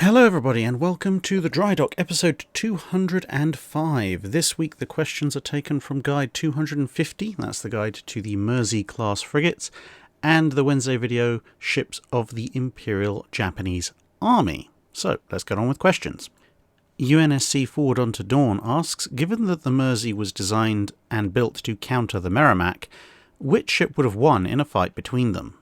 Hello everybody and welcome to the Drydock episode 205. This week the questions are taken from guide 250, that's the guide to the Mersey class frigates, and the Wednesday video, ships of the Imperial Japanese Army. So let's get on with questions. UNSC Forward Onto Dawn asks, given that the Mersey was designed and built to counter the Merrimack, which ship would have won in a fight between them?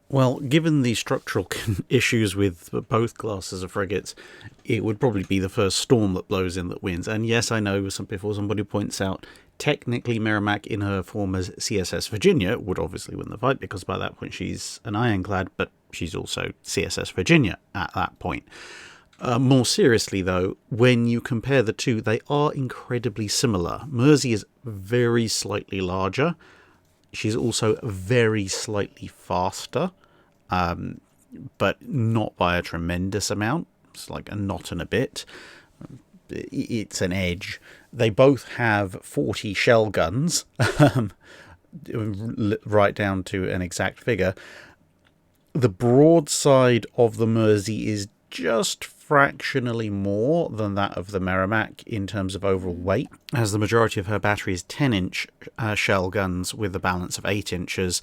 Well, given the structural issues with both classes of frigates, it would probably be the first storm that blows in that wins. And yes, I know before somebody points out, technically Merrimack in her form as CSS Virginia would obviously win the fight, because by that point she's an ironclad, but she's also CSS Virginia at that point. More seriously though, when you compare the two, they are incredibly similar. Mersey is very slightly larger. She's also very slightly faster, but not by a tremendous amount. It's like a knot and a bit. It's an edge. They both have 40 shell guns, right down to an exact figure. The broadside of the Mersey is just fractionally more than that of the Merrimack in terms of overall weight, as the majority of her battery is 10-inch shell guns with a balance of 8 inches.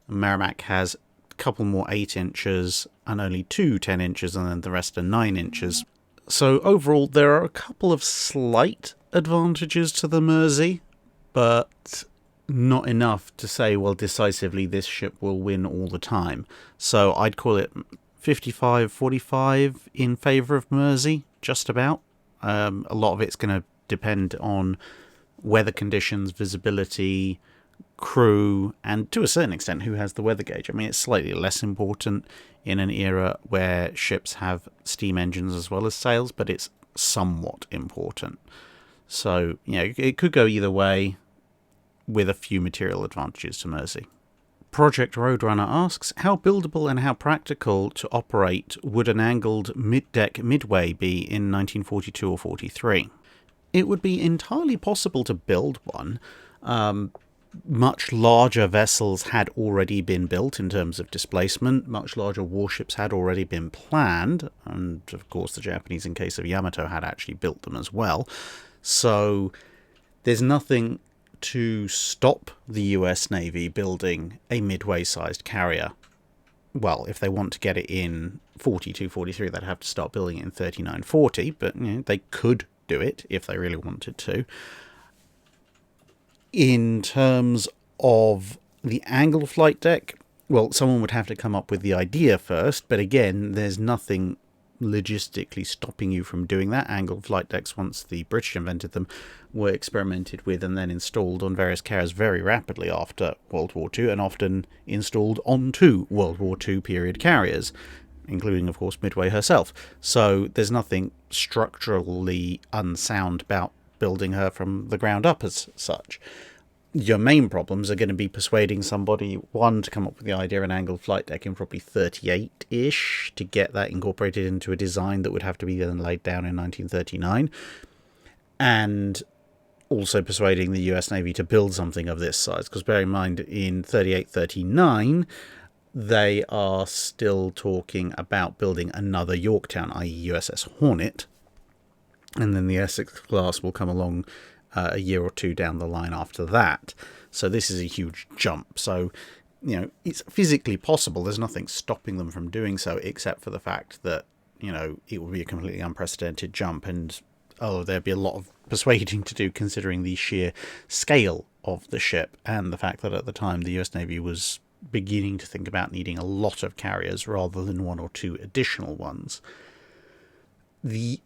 Merrimack has a couple more 8 inches and only two 10 inches, and then the rest are 9 inches. So overall there are a couple of slight advantages to the Mersey, but not enough to say, well, decisively this ship will win all the time. So I'd call it 55-45 in favour of Mersey, just about. A lot of it's going to depend on weather conditions, visibility, crew, and to a certain extent who has the weather gauge. I mean, it's slightly less important in an era where ships have steam engines as well as sails, but it's somewhat important. So, it could go either way with a few material advantages to Mersey. Project Roadrunner asks, how buildable and how practical to operate would an angled mid-deck Midway be in 1942 or 43? It would be entirely possible to build one. Much larger vessels had already been built in terms of displacement. Much larger warships had already been planned. And of course the Japanese, in case of Yamato, had actually built them as well. So there's nothing to stop the US Navy building a Midway-sized carrier. Well, if they want to get it in 42-43, they'd have to start building it in 39-40, but they could do it if they really wanted to. In terms of the angled flight deck, well, someone would have to come up with the idea first, but again, there's nothing logistically stopping you from doing that. Angled flight decks, once the British invented them, were experimented with and then installed on various carriers very rapidly after World War II, and often installed onto World War II period carriers, including, of course, Midway herself. So there's nothing structurally unsound about building her from the ground up as such. Your main problems are going to be persuading somebody, one, to come up with the idea of an angled flight deck in probably 38-ish, to get that incorporated into a design that would have to be then laid down in 1939, and also persuading the US Navy to build something of this size, because bear in mind, in 38-39, they are still talking about building another Yorktown, i.e. USS Hornet, and then the Essex class will come along a year or two down the line after that. So this is a huge jump. So, it's physically possible. There's nothing stopping them from doing so, except for the fact that, it would be a completely unprecedented jump, and there'd be a lot of persuading to do considering the sheer scale of the ship and the fact that at the time the US Navy was beginning to think about needing a lot of carriers rather than one or two additional ones. The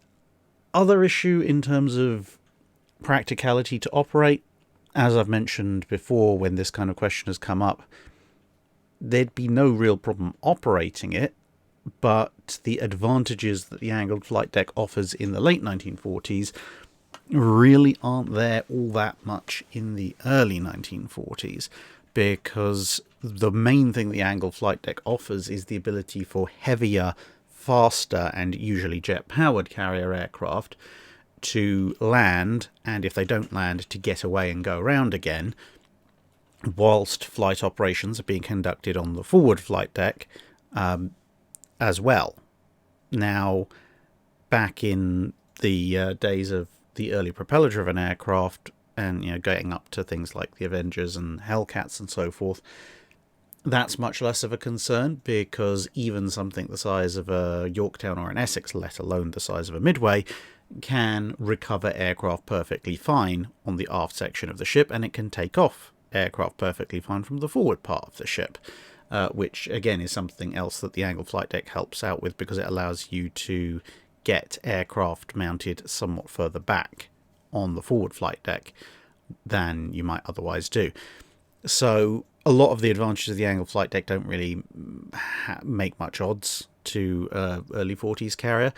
other issue in terms of practicality to operate, as I've mentioned before when this kind of question has come up, there'd be no real problem operating it, but the advantages that the angled flight deck offers in the late 1940s really aren't there all that much in the early 1940s, because the main thing the angled flight deck offers is the ability for heavier, faster, and usually jet-powered carrier aircraft to land, and if they don't land, to get away and go around again, whilst flight operations are being conducted on the forward flight deck as well. Now, back in the days of the early propeller-driven aircraft, and going up to things like the Avengers and Hellcats and so forth, that's much less of a concern, because even something the size of a Yorktown or an Essex, let alone the size of a Midway, can recover aircraft perfectly fine on the aft section of the ship, and it can take off aircraft perfectly fine from the forward part of the ship, which again is something else that the angled flight deck helps out with, because it allows you to get aircraft mounted somewhat further back on the forward flight deck than you might otherwise do. So a lot of the advantages of the angled flight deck don't really make much odds to early 40s carrier.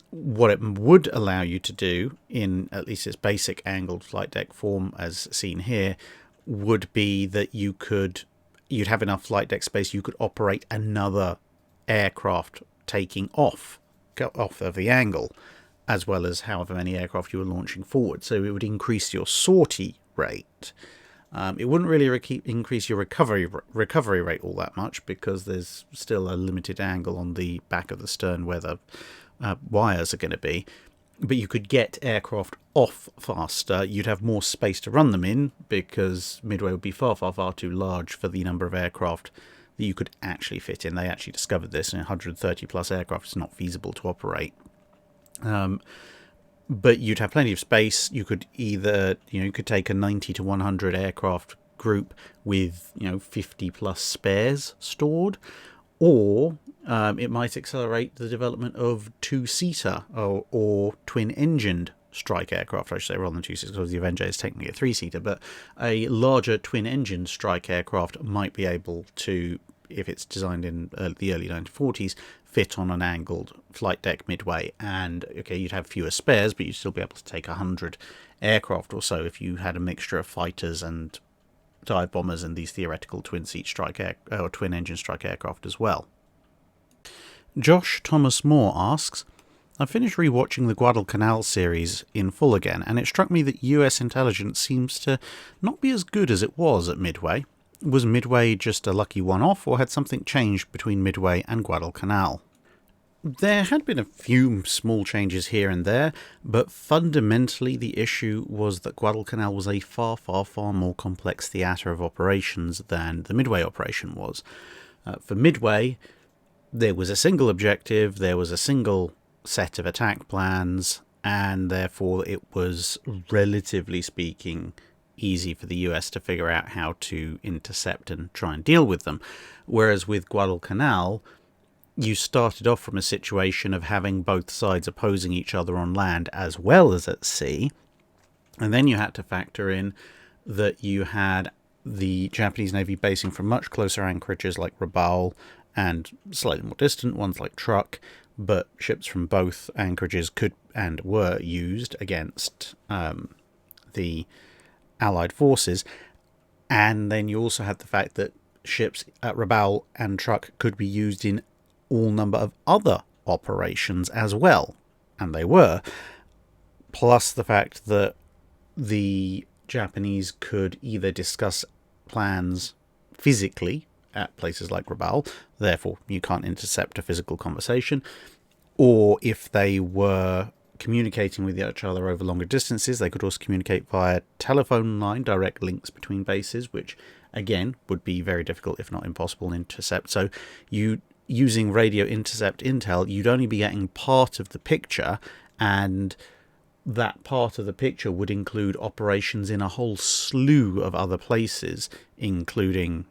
What it would allow you to do, in at least its basic angled flight deck form as seen here, would be that you'd have enough flight deck space, you could operate another aircraft taking off of the angle, as well as however many aircraft you were launching forward. So it would increase your sortie rate. It wouldn't really increase your recovery rate all that much, because there's still a limited angle on the back of the stern where the wires are going to be. But you could get aircraft off faster. You'd have more space to run them in, because Midway would be far, far, far too large for the number of aircraft that you could actually fit in. They actually discovered this, and 130 plus aircraft is not feasible to operate. But you'd have plenty of space. You could either, you could take a 90 to 100 aircraft group with, 50 plus spares stored, or it might accelerate the development of two-seater or twin-engined strike aircraft, I should say, rather than two-seater, because the Avenger is technically a three-seater, but a larger twin-engine strike aircraft might be able to, if it's designed in the early 1940s, fit on an angled flight deck Midway. And okay, you'd have fewer spares, but you'd still be able to take 100 aircraft or so if you had a mixture of fighters and dive bombers and these theoretical twin-seat strike or twin-engine strike aircraft as well. Josh Thomas Moore asks, I finished rewatching the Guadalcanal series in full again, and it struck me that US intelligence seems to not be as good as it was at Midway. Was Midway just a lucky one-off, or had something changed between Midway and Guadalcanal? There had been a few small changes here and there, but fundamentally the issue was that Guadalcanal was a far, far, far more complex theatre of operations than the Midway operation was. For Midway, there was a single objective, there was a single set of attack plans, and therefore it was, relatively speaking, easy for the US to figure out how to intercept and try and deal with them. Whereas with Guadalcanal, you started off from a situation of having both sides opposing each other on land as well as at sea, and then you had to factor in that you had the Japanese Navy basing from much closer anchorages like Rabaul, and slightly more distant ones like Truk, but ships from both anchorages could and were used against the Allied forces. And then you also had the fact that ships at Rabaul and Truk could be used in all number of other operations as well, and they were, plus the fact that the Japanese could either discuss plans physically at places like Rabaul, therefore you can't intercept a physical conversation, or if they were communicating with each other over longer distances, they could also communicate via telephone line, direct links between bases, which again would be very difficult, if not impossible, to intercept. So using radio intercept intel, you'd only be getting part of the picture, and that part of the picture would include operations in a whole slew of other places, including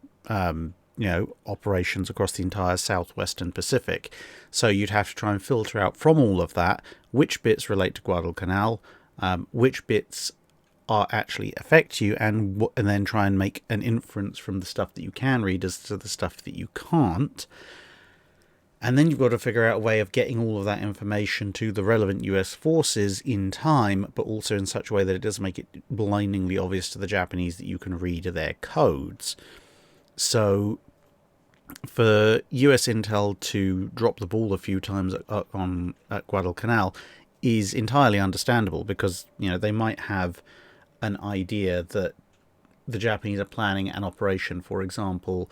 operations across the entire southwestern Pacific. So you'd have to try and filter out from all of that which bits relate to Guadalcanal, which bits actually affect you, and then try and make an inference from the stuff that you can read as to the stuff that you can't. And then you've got to figure out a way of getting all of that information to the relevant US forces in time, but also in such a way that it doesn't make it blindingly obvious to the Japanese that you can read their codes. So for US intel to drop the ball a few times at Guadalcanal is entirely understandable, because they might have an idea that the Japanese are planning an operation, for example,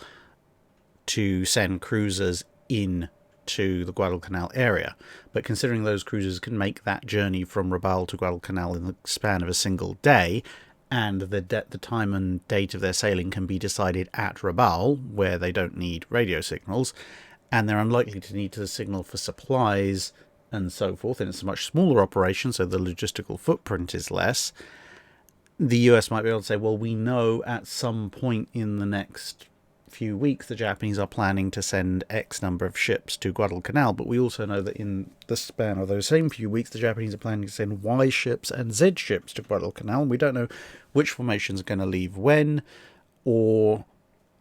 to send cruisers in to the Guadalcanal area. But considering those cruisers can make that journey from Rabaul to Guadalcanal in the span of a single day, and the time and date of their sailing can be decided at Rabaul, where they don't need radio signals, and they're unlikely to need to signal for supplies and so forth, and it's a much smaller operation, so the logistical footprint is less. The US might be able to say, well, we know at some point in the next few weeks the Japanese are planning to send X number of ships to Guadalcanal, but we also know that in the span of those same few weeks the Japanese are planning to send Y ships and Z ships to Guadalcanal, and we don't know which formations are going to leave when, or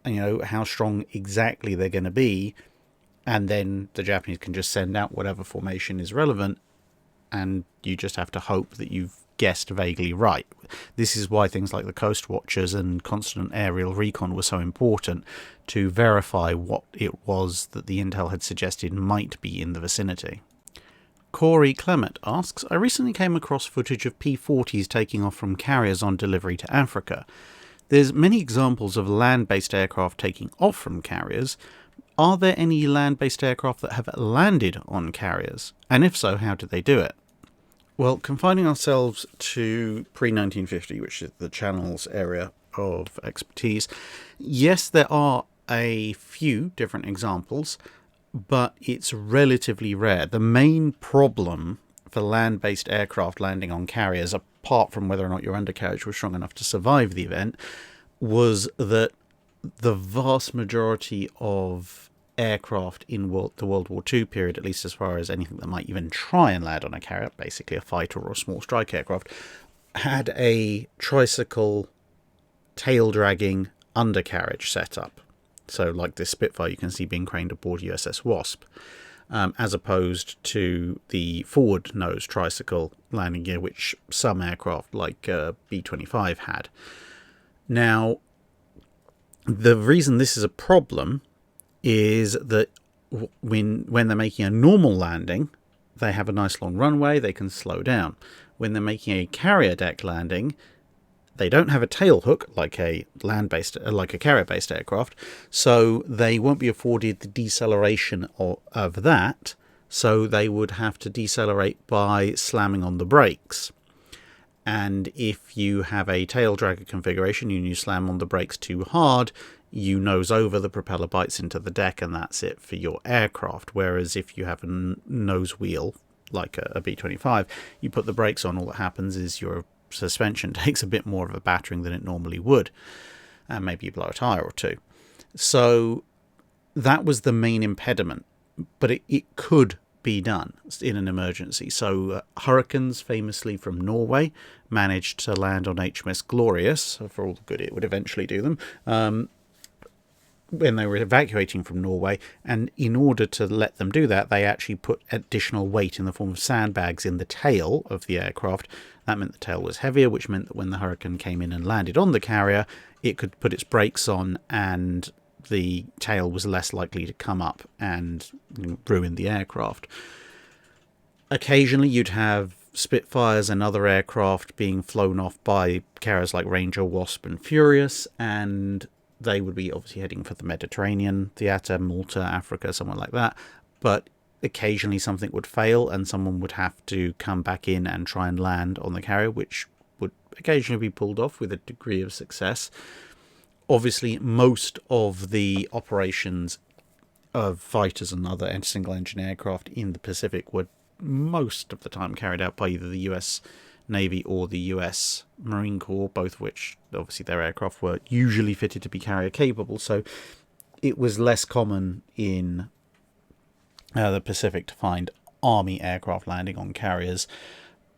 how strong exactly they're going to be, and then the Japanese can just send out whatever formation is relevant, and you just have to hope that you've guessed vaguely right. This is why things like the Coast Watchers and constant aerial recon were so important, to verify what it was that the intel had suggested might be in the vicinity. Corey Clement asks, I recently came across footage of P-40s taking off from carriers on delivery to Africa. There's many examples of land-based aircraft taking off from carriers. Are there any land-based aircraft that have landed on carriers? And if so, how did they do it? Well, confining ourselves to pre-1950, which is the Channel's area of expertise, yes, there are a few different examples, but it's relatively rare. The main problem for land-based aircraft landing on carriers, apart from whether or not your undercarriage was strong enough to survive the event, was that the vast majority of aircraft in the World War II period, at least as far as anything that might even try and land on a carrier, basically a fighter or a small strike aircraft, had a tricycle tail-dragging undercarriage setup. So like this Spitfire you can see being craned aboard USS Wasp, as opposed to the forward-nose tricycle landing gear, which some aircraft like B-25 had. Now, the reason this is a problem is that when they're making a normal landing, they have a nice long runway, they can slow down. When they're making a carrier deck landing, they don't have a tail hook like a carrier-based aircraft, so they won't be afforded the deceleration of that, so they would have to decelerate by slamming on the brakes. And if you have a tail dragger configuration and you slam on the brakes too hard, you nose over, the propeller bites into the deck, and that's it for your aircraft. Whereas if you have a nose wheel, like a B-25, you put the brakes on, all that happens is your suspension takes a bit more of a battering than it normally would, and maybe you blow a tyre or two. So that was the main impediment, but it could be done in an emergency. So Hurricanes, famously from Norway, managed to land on HMS Glorious, for all the good it would eventually do them, when they were evacuating from Norway, and in order to let them do that, they actually put additional weight in the form of sandbags in the tail of the aircraft. That meant the tail was heavier, which meant that when the Hurricane came in and landed on the carrier, it could put its brakes on, and the tail was less likely to come up and ruin the aircraft. Occasionally you'd have Spitfires and other aircraft being flown off by carriers like Ranger, Wasp and Furious, and they would be obviously heading for the Mediterranean theatre, Malta, Africa, somewhere like that. But occasionally something would fail and someone would have to come back in and try and land on the carrier, which would occasionally be pulled off with a degree of success. Obviously, most of the operations of fighters and other single-engine aircraft in the Pacific were most of the time carried out by either the US Navy or the US Marine Corps, both of which, obviously, their aircraft were usually fitted to be carrier-capable, so it was less common in the Pacific to find Army aircraft landing on carriers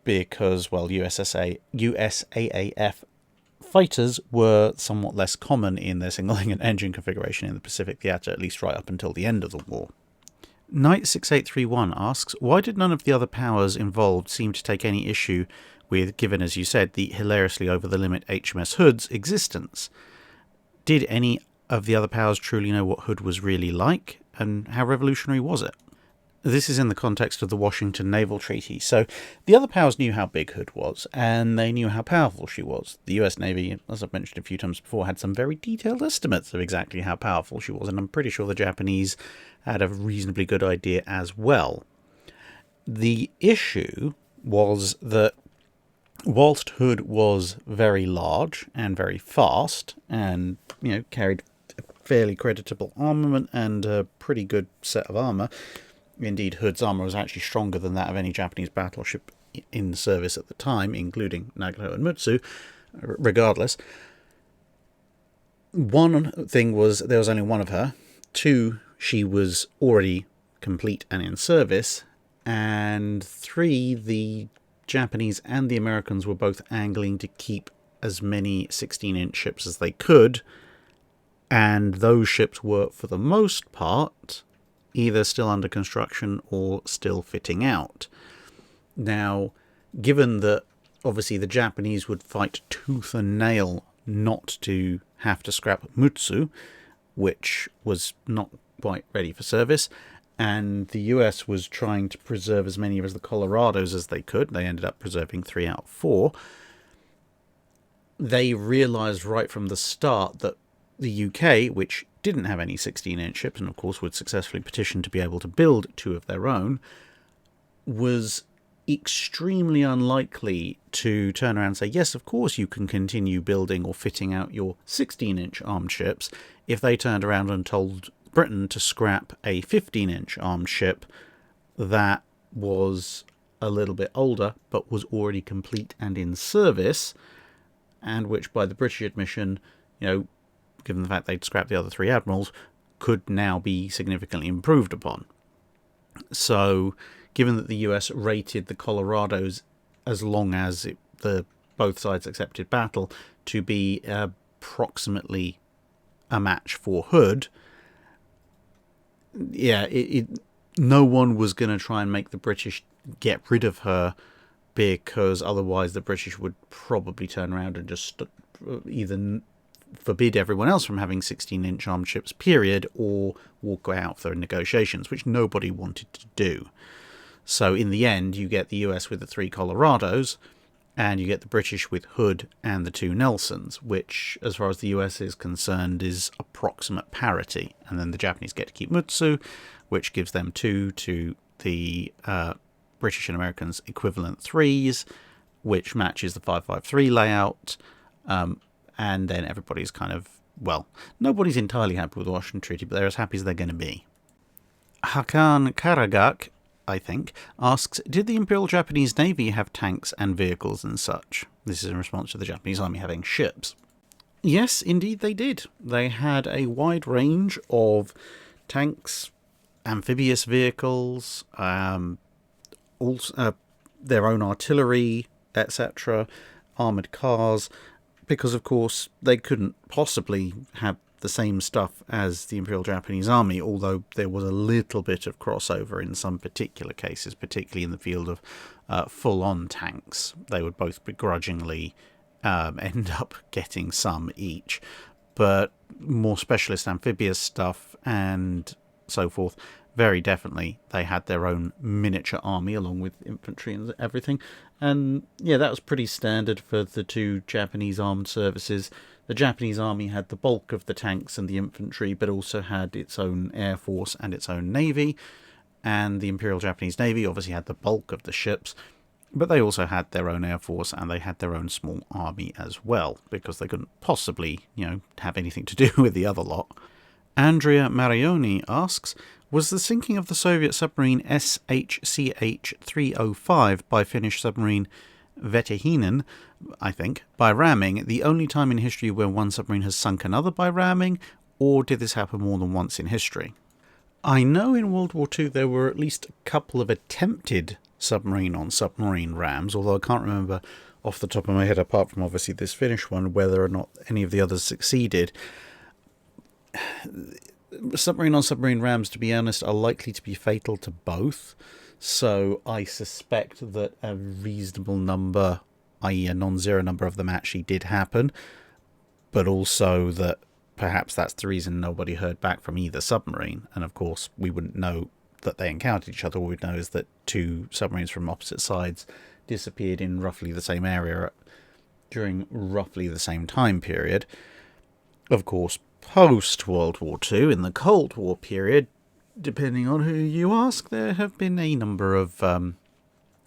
because, well, USAAF fighters were somewhat less common in their single-engine configuration in the Pacific theatre, at least right up until the end of the war. Knight6831 asks, why did none of the other powers involved seem to take any issue with, given, as you said, the hilariously over-the-limit HMS Hood's existence? Did any of the other powers truly know what Hood was really like, and how revolutionary was it? This is in the context of the Washington Naval Treaty. So the other powers knew how big Hood was, and they knew how powerful she was. The US Navy, as I've mentioned a few times before, had some very detailed estimates of exactly how powerful she was, and I'm pretty sure the Japanese had a reasonably good idea as well. The issue was that whilst Hood was very large and very fast and, carried fairly creditable armament and a pretty good set of armour, indeed Hood's armour was actually stronger than that of any Japanese battleship in service at the time, including Nagato and Mutsu, regardless. One thing was there was only one of her. Two, she was already complete and in service. And three, the Japanese and the Americans were both angling to keep as many 16-inch ships as they could, and those ships were, for the most part, either still under construction or still fitting out. Now, given that obviously the Japanese would fight tooth and nail not to have to scrap Mutsu, which was not quite ready for service, and the US was trying to preserve as many of the Colorados as they could. They ended up preserving 3 out of 4. They realised right from the start that the UK, which didn't have any 16-inch ships and of course would successfully petition to be able to build 2 of their own, was extremely unlikely to turn around and say, yes, of course you can continue building or fitting out your 16-inch armed ships, if they turned around and told Britain to scrap a 15-inch armed ship that was a little bit older but was already complete and in service, and which by the British admission, given the fact they'd scrapped the other 3 admirals, could now be significantly improved upon. So, given that the US rated the Colorados, as long as both sides accepted battle, to be approximately a match for Hood, no one was going to try and make the British get rid of her, because otherwise the British would probably turn around and just either forbid everyone else from having 16-inch armed ships, period, or walk out for negotiations, which nobody wanted to do. So in the end, you get the US with the 3 Colorados, and you get the British with Hood and the 2 Nelsons, which, as far as the US is concerned, is approximate parity. And then the Japanese get to keep Mutsu, which gives them 2 to the British and Americans' equivalent 3s, which matches the 553 layout. And then everybody's nobody's entirely happy with the Washington Treaty, but they're as happy as they're going to be. Hakan Karagak, I think, asks, did the Imperial Japanese Navy have tanks and vehicles and such? This is in response to the Japanese Army having ships. Yes, indeed they did. They had a wide range of tanks, amphibious vehicles, also their own artillery, etc., armoured cars, because of course they couldn't possibly have the same stuff as the Imperial Japanese Army, although there was a little bit of crossover in some particular cases, particularly in the field of full-on tanks. They would both begrudgingly end up getting some each, but more specialist amphibious stuff and so forth, very definitely they had their own miniature army along with infantry and everything. And yeah, that was pretty standard for the 2 Japanese armed services. The Japanese army had the bulk of the tanks and the infantry, but also had its own air force and its own navy. And the Imperial Japanese Navy obviously had the bulk of the ships, but they also had their own air force and they had their own small army as well, because they couldn't possibly, have anything to do with the other lot. Andrea Marioni asks, was the sinking of the Soviet submarine SHCH-305 by Finnish submarine Vetehinen, I think, by ramming, the only time in history where one submarine has sunk another by ramming, or did this happen more than once in history? I know in World War II there were at least a couple of attempted submarine-on-submarine rams, although I can't remember off the top of my head, apart from obviously this Finnish one, whether or not any of the others succeeded. Submarine-on-submarine rams, to be honest, are likely to be fatal to both, so I suspect that a reasonable number, i.e. a non-zero number of them actually did happen, but also that perhaps that's the reason nobody heard back from either submarine, and of course we wouldn't know that they encountered each other. All we know is that two submarines from opposite sides disappeared in roughly the same area during roughly the same time period. Of course, post-World War II, in the Cold War period, depending on who you ask, there have been a number of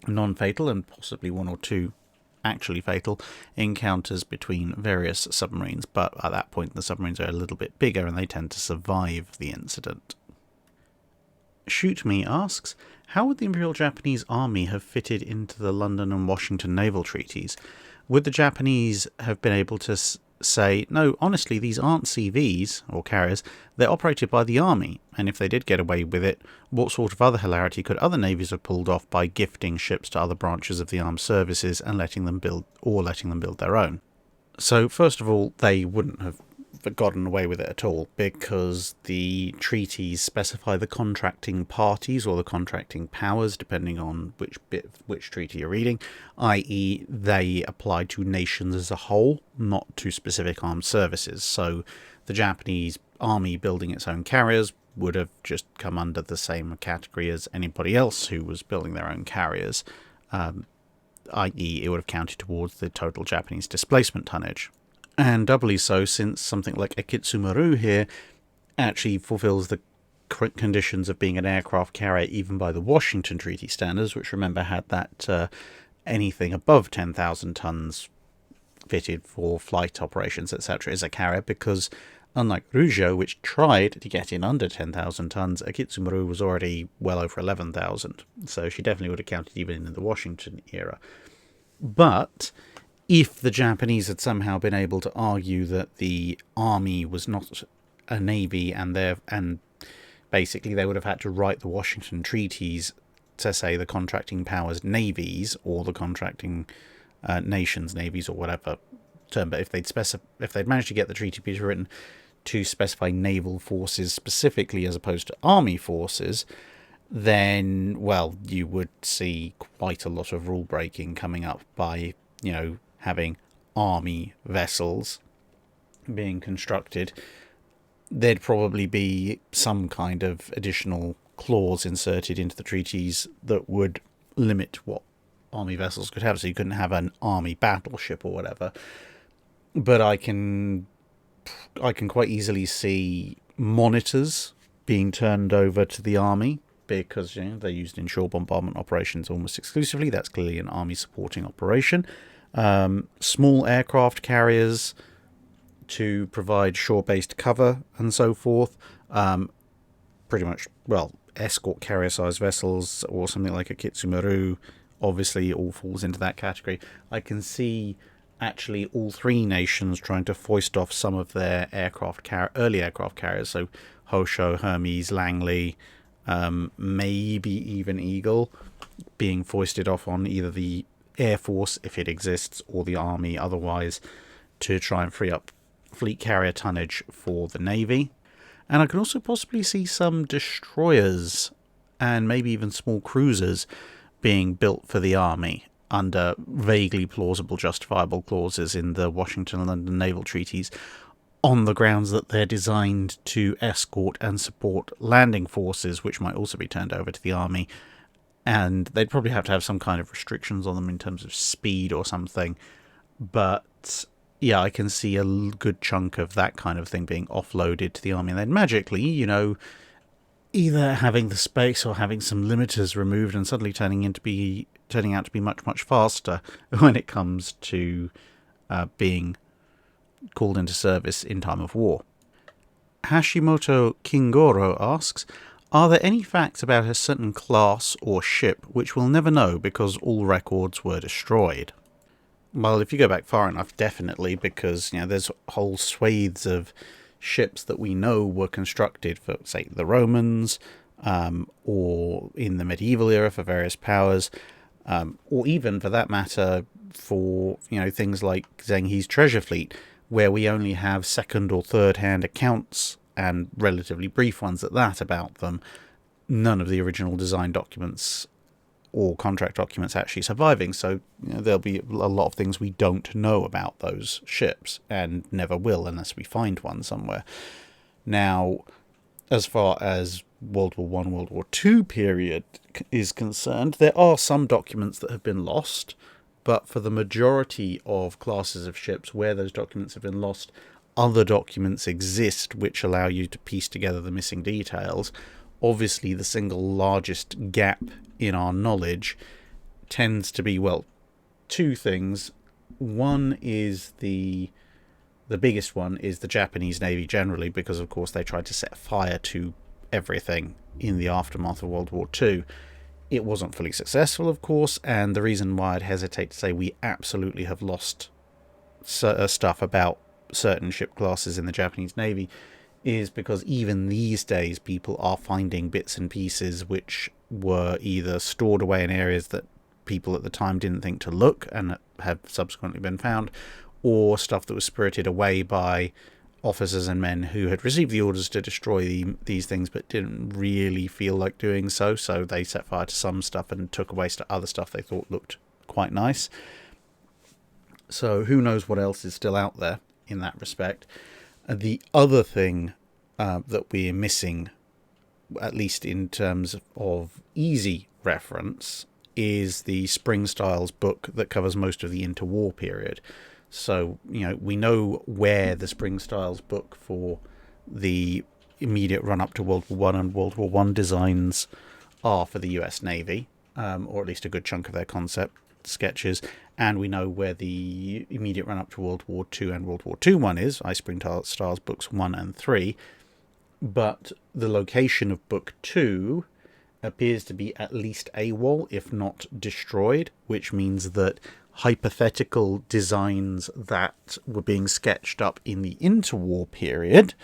non-fatal and possibly one or two actually fatal encounters between various submarines, but at that point the submarines are a little bit bigger and they tend to survive the incident. Shoot Me asks, how would the Imperial Japanese Army have fitted into the London and Washington Naval Treaties? Would the Japanese have been able to say, no, honestly, these aren't CVs, or carriers, they're operated by the Army, and if they did get away with it, what sort of other hilarity could other navies have pulled off by gifting ships to other branches of the armed services and letting them build their own? So, first of all, they wouldn't have gotten away with it at all, because the treaties specify the contracting parties or the contracting powers, depending on which treaty you're reading, i.e. they apply to nations as a whole, not to specific armed services. So the Japanese army building its own carriers would have just come under the same category as anybody else who was building their own carriers, i.e. it would have counted towards the total Japanese displacement tonnage. And doubly so, since something like Akitsumaru here actually fulfills the conditions of being an aircraft carrier even by the Washington Treaty standards, which remember had that anything above 10,000 tons fitted for flight operations, etc., is a carrier, because unlike Rujo, which tried to get in under 10,000 tons, Akitsumaru was already well over 11,000. So she definitely would have counted even in the Washington era. But if the Japanese had somehow been able to argue that the army was not a navy, and basically they would have had to write the Washington treaties to say the contracting powers navies, or the contracting nations navies, or whatever term, but if they'd managed to get the treaty piece written to specify naval forces specifically as opposed to army forces, then, well, you would see quite a lot of rule breaking coming up by, having army vessels being constructed. There'd probably be some kind of additional clause inserted into the treaties that would limit what army vessels could have, so you couldn't have an army battleship or whatever. But I can quite easily see monitors being turned over to the army, because they're used in shore bombardment operations almost exclusively. That's clearly an army supporting operation. Small aircraft carriers to provide shore-based cover and so forth. Pretty much, escort carrier-sized vessels or something like a Kitsumaru obviously all falls into that category. I can see actually all three nations trying to foist off some of their early aircraft carriers, so Hosho, Hermes, Langley, maybe even Eagle, being foisted off on either the Air Force, if it exists, or the Army otherwise, to try and free up fleet carrier tonnage for the Navy. And I can also possibly see some destroyers and maybe even small cruisers being built for the Army under vaguely plausible justifiable clauses in the Washington and London Naval Treaties, on the grounds that they're designed to escort and support landing forces, which might also be turned over to the Army. And they'd probably have to have some kind of restrictions on them in terms of speed or something. But yeah, I can see a good chunk of that kind of thing being offloaded to the Army. And then magically, either having the space or having some limiters removed and suddenly turning out to be much, much faster when it comes to being called into service in time of war. Hashimoto Kingoro asks, are there any facts about a certain class or ship which we'll never know because all records were destroyed? Well, if you go back far enough, definitely, because there's whole swathes of ships that we know were constructed for, say, the Romans, or in the medieval era for various powers, or even, for that matter, for things like Zheng treasure fleet, where we only have second or third hand accounts, and relatively brief ones at that, about them. None of the original design documents or contract documents actually surviving, so there'll be a lot of things we don't know about those ships, and never will unless we find one somewhere. Now, as far as World War One, World War Two period is concerned, there are some documents that have been lost, but for the majority of classes of ships where those documents have been lost, other documents exist which allow you to piece together the missing details. Obviously, the single largest gap in our knowledge tends to be, well, two things. One is the biggest one is the Japanese Navy generally, because of course they tried to set fire to everything in the aftermath of World War II. It wasn't fully successful, of course, and the reason why I'd hesitate to say we absolutely have lost stuff about certain ship classes in the Japanese Navy is because even these days people are finding bits and pieces which were either stored away in areas that people at the time didn't think to look and have subsequently been found, or stuff that was spirited away by officers and men who had received the orders to destroy these things but didn't really feel like doing so, so they set fire to some stuff and took away other stuff they thought looked quite nice. So who knows what else is still out there in that respect. The other thing that we're missing, at least in terms of easy reference, is the Spring Styles book that covers most of the interwar period. So, we know where the Spring Styles book for the immediate run-up to World War One and World War One designs are for the US Navy, or at least a good chunk of their concept sketches, and we know where the immediate run-up to World War Two and World War Two one is, Spring Styles books 1 and 3, but the location of book 2 appears to be at least AWOL, if not destroyed, which means that hypothetical designs that were being sketched up in the interwar period,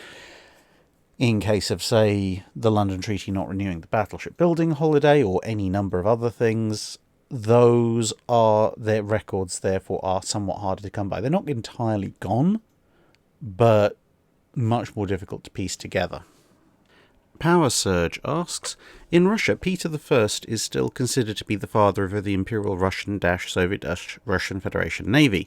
in case of, say, the London Treaty not renewing the battleship building holiday or any number of other things, their records therefore are somewhat harder to come by. They're not entirely gone, but much more difficult to piece together. Power Surge asks, in Russia, Peter I is still considered to be the father of the Imperial Russian-Soviet-Russian Federation Navy.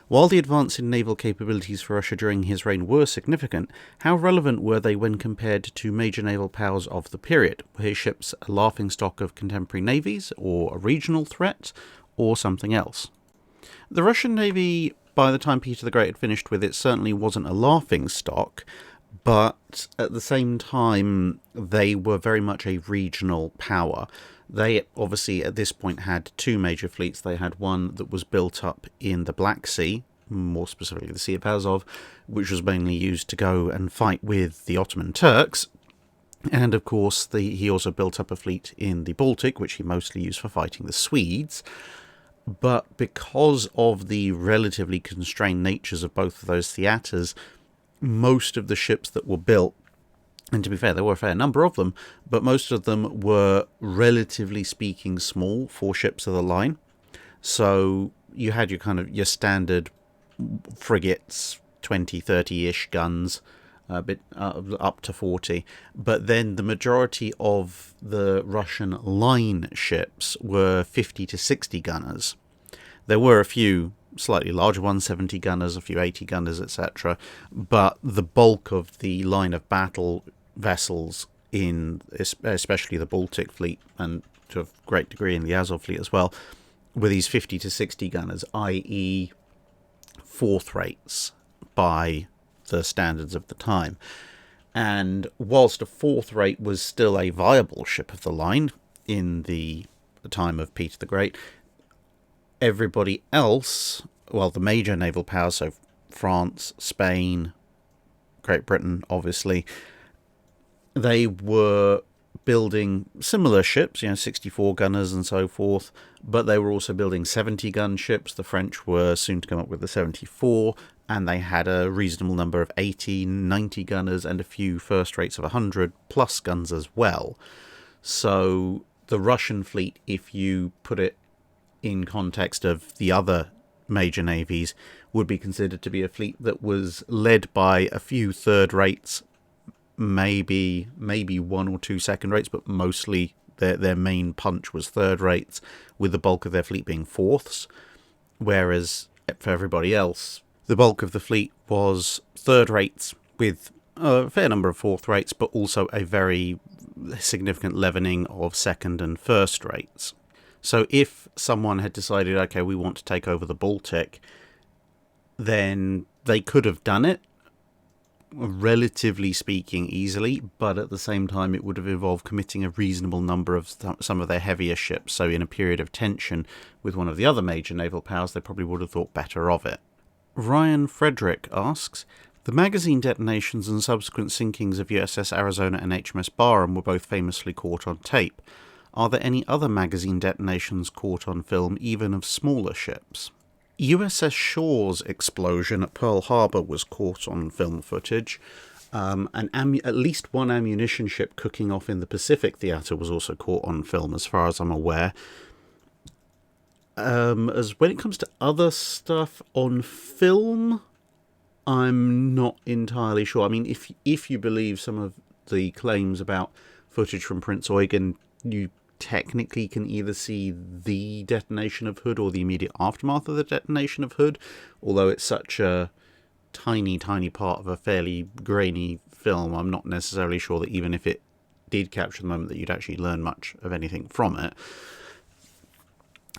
While the advance in naval capabilities for Russia during his reign were significant, how relevant were they when compared to major naval powers of the period? Were his ships a laughingstock of contemporary navies, or a regional threat, or something else? The Russian Navy, by the time Peter the Great had finished with it, certainly wasn't a laughingstock, but at the same time, they were very much a regional power. They obviously at this point had two major fleets. They had one that was built up in the Black Sea, more specifically the Sea of Azov, which was mainly used to go and fight with the Ottoman Turks. And of course, he also built up a fleet in the Baltic, which he mostly used for fighting the Swedes. But because of the relatively constrained natures of both of those theatres, most of the ships that were built, and to be fair, there were a fair number of them, but most of them were, relatively speaking, small for ships of the line. So you had your standard frigates, 20, 30-ish guns, a bit up to 40. But then the majority of the Russian line ships were 50 to 60 gunners. There were a few slightly larger ones, 70 gunners, a few 80 gunners, etc. But the bulk of the line of battle vessels in especially the Baltic fleet, and to a great degree in the Azov fleet as well, were these 50 to 60 gunners, i.e. fourth rates by the standards of the time. And whilst a fourth rate was still a viable ship of the line in the time of Peter the Great, everybody else, well, the major naval powers, so France, Spain, Great Britain, obviously, they were building similar ships, 64 gunners and so forth, but they were also building 70-gun ships. The French were soon to come up with the 74, and they had a reasonable number of 80, 90 gunners and a few first rates of 100 plus guns as well. So the Russian fleet, if you put it in context of the other major navies, would be considered to be a fleet that was led by a few third rates, maybe one or two second rates, but mostly their main punch was third rates, with the bulk of their fleet being fourths. Whereas for everybody else, the bulk of the fleet was third rates with a fair number of fourth rates, but also a very significant leavening of second and first rates. So if someone had decided, okay, we want to take over the Baltic, then they could have done it, relatively speaking, easily, but at the same time it would have involved committing a reasonable number of some of their heavier ships. So in a period of tension with one of the other major naval powers, they probably would have thought better of it. Ryan Frederick asks, the magazine detonations and subsequent sinkings of USS Arizona and HMS Barham were both famously caught on tape. Are there any other magazine detonations caught on film, even of smaller ships? USS Shaw's explosion at Pearl Harbor was caught on film footage. At least one ammunition ship cooking off in the Pacific Theatre was also caught on film, as far as I'm aware. As when it comes to other stuff on film, I'm not entirely sure. I mean, if you believe some of the claims about footage from Prince Eugen, you technically can either see the detonation of Hood or the immediate aftermath of the detonation of Hood, although it's such a tiny part of a fairly grainy film, I'm not necessarily sure that even if it did capture the moment that you'd actually learn much of anything from it.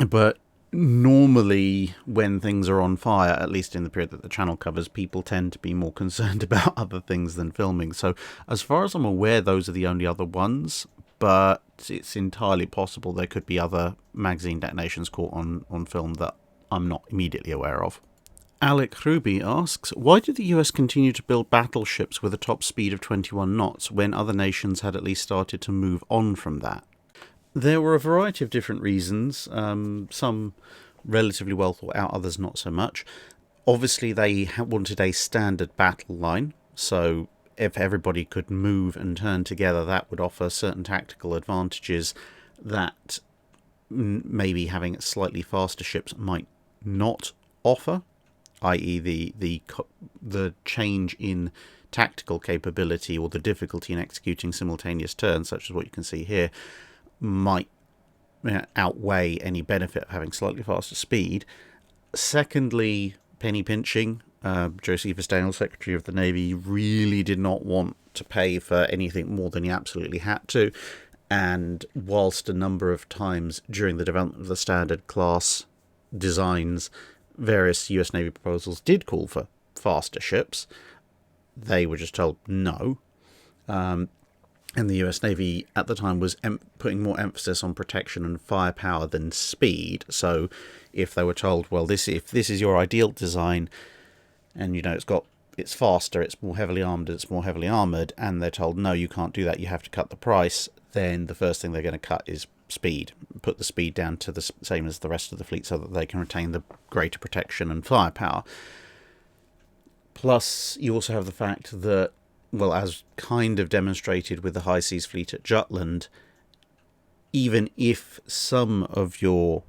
But normally when things are on fire, at least in the period that the channel covers, people tend to be more concerned about other things than filming. So as far as I'm aware, those are the only other ones, but it's entirely possible there could be other magazine detonations caught on film that I'm not immediately aware of. Alec Ruby asks, why did the US continue to build battleships with a top speed of 21 knots when other nations had at least started to move on from that? There were a variety of different reasons, some relatively well thought out, others not so much. Obviously they wanted a standard battle line, so if everybody could move and turn together, that would offer certain tactical advantages that maybe having slightly faster ships might not offer, i.e. the change in tactical capability or the difficulty in executing simultaneous turns, such as what you can see here, might outweigh any benefit of having slightly faster speed. Secondly, penny pinching. Josephus Daniel, Secretary of the Navy, really did not want to pay for anything more than he absolutely had to, and whilst a number of times during the development of the standard class designs, various US Navy proposals did call for faster ships, they were just told no. And the US Navy at the time was putting more emphasis on protection and firepower than speed. So if they were told, well, if this is your ideal design, and it's faster, it's more heavily armoured, and they're told, no, you can't do that, you have to cut the price, then the first thing they're going to cut is speed. Put the speed down to the same as the rest of the fleet so that they can retain the greater protection and firepower. Plus, you also have the fact that, well, as kind of demonstrated with the High Seas Fleet at Jutland, even if some of your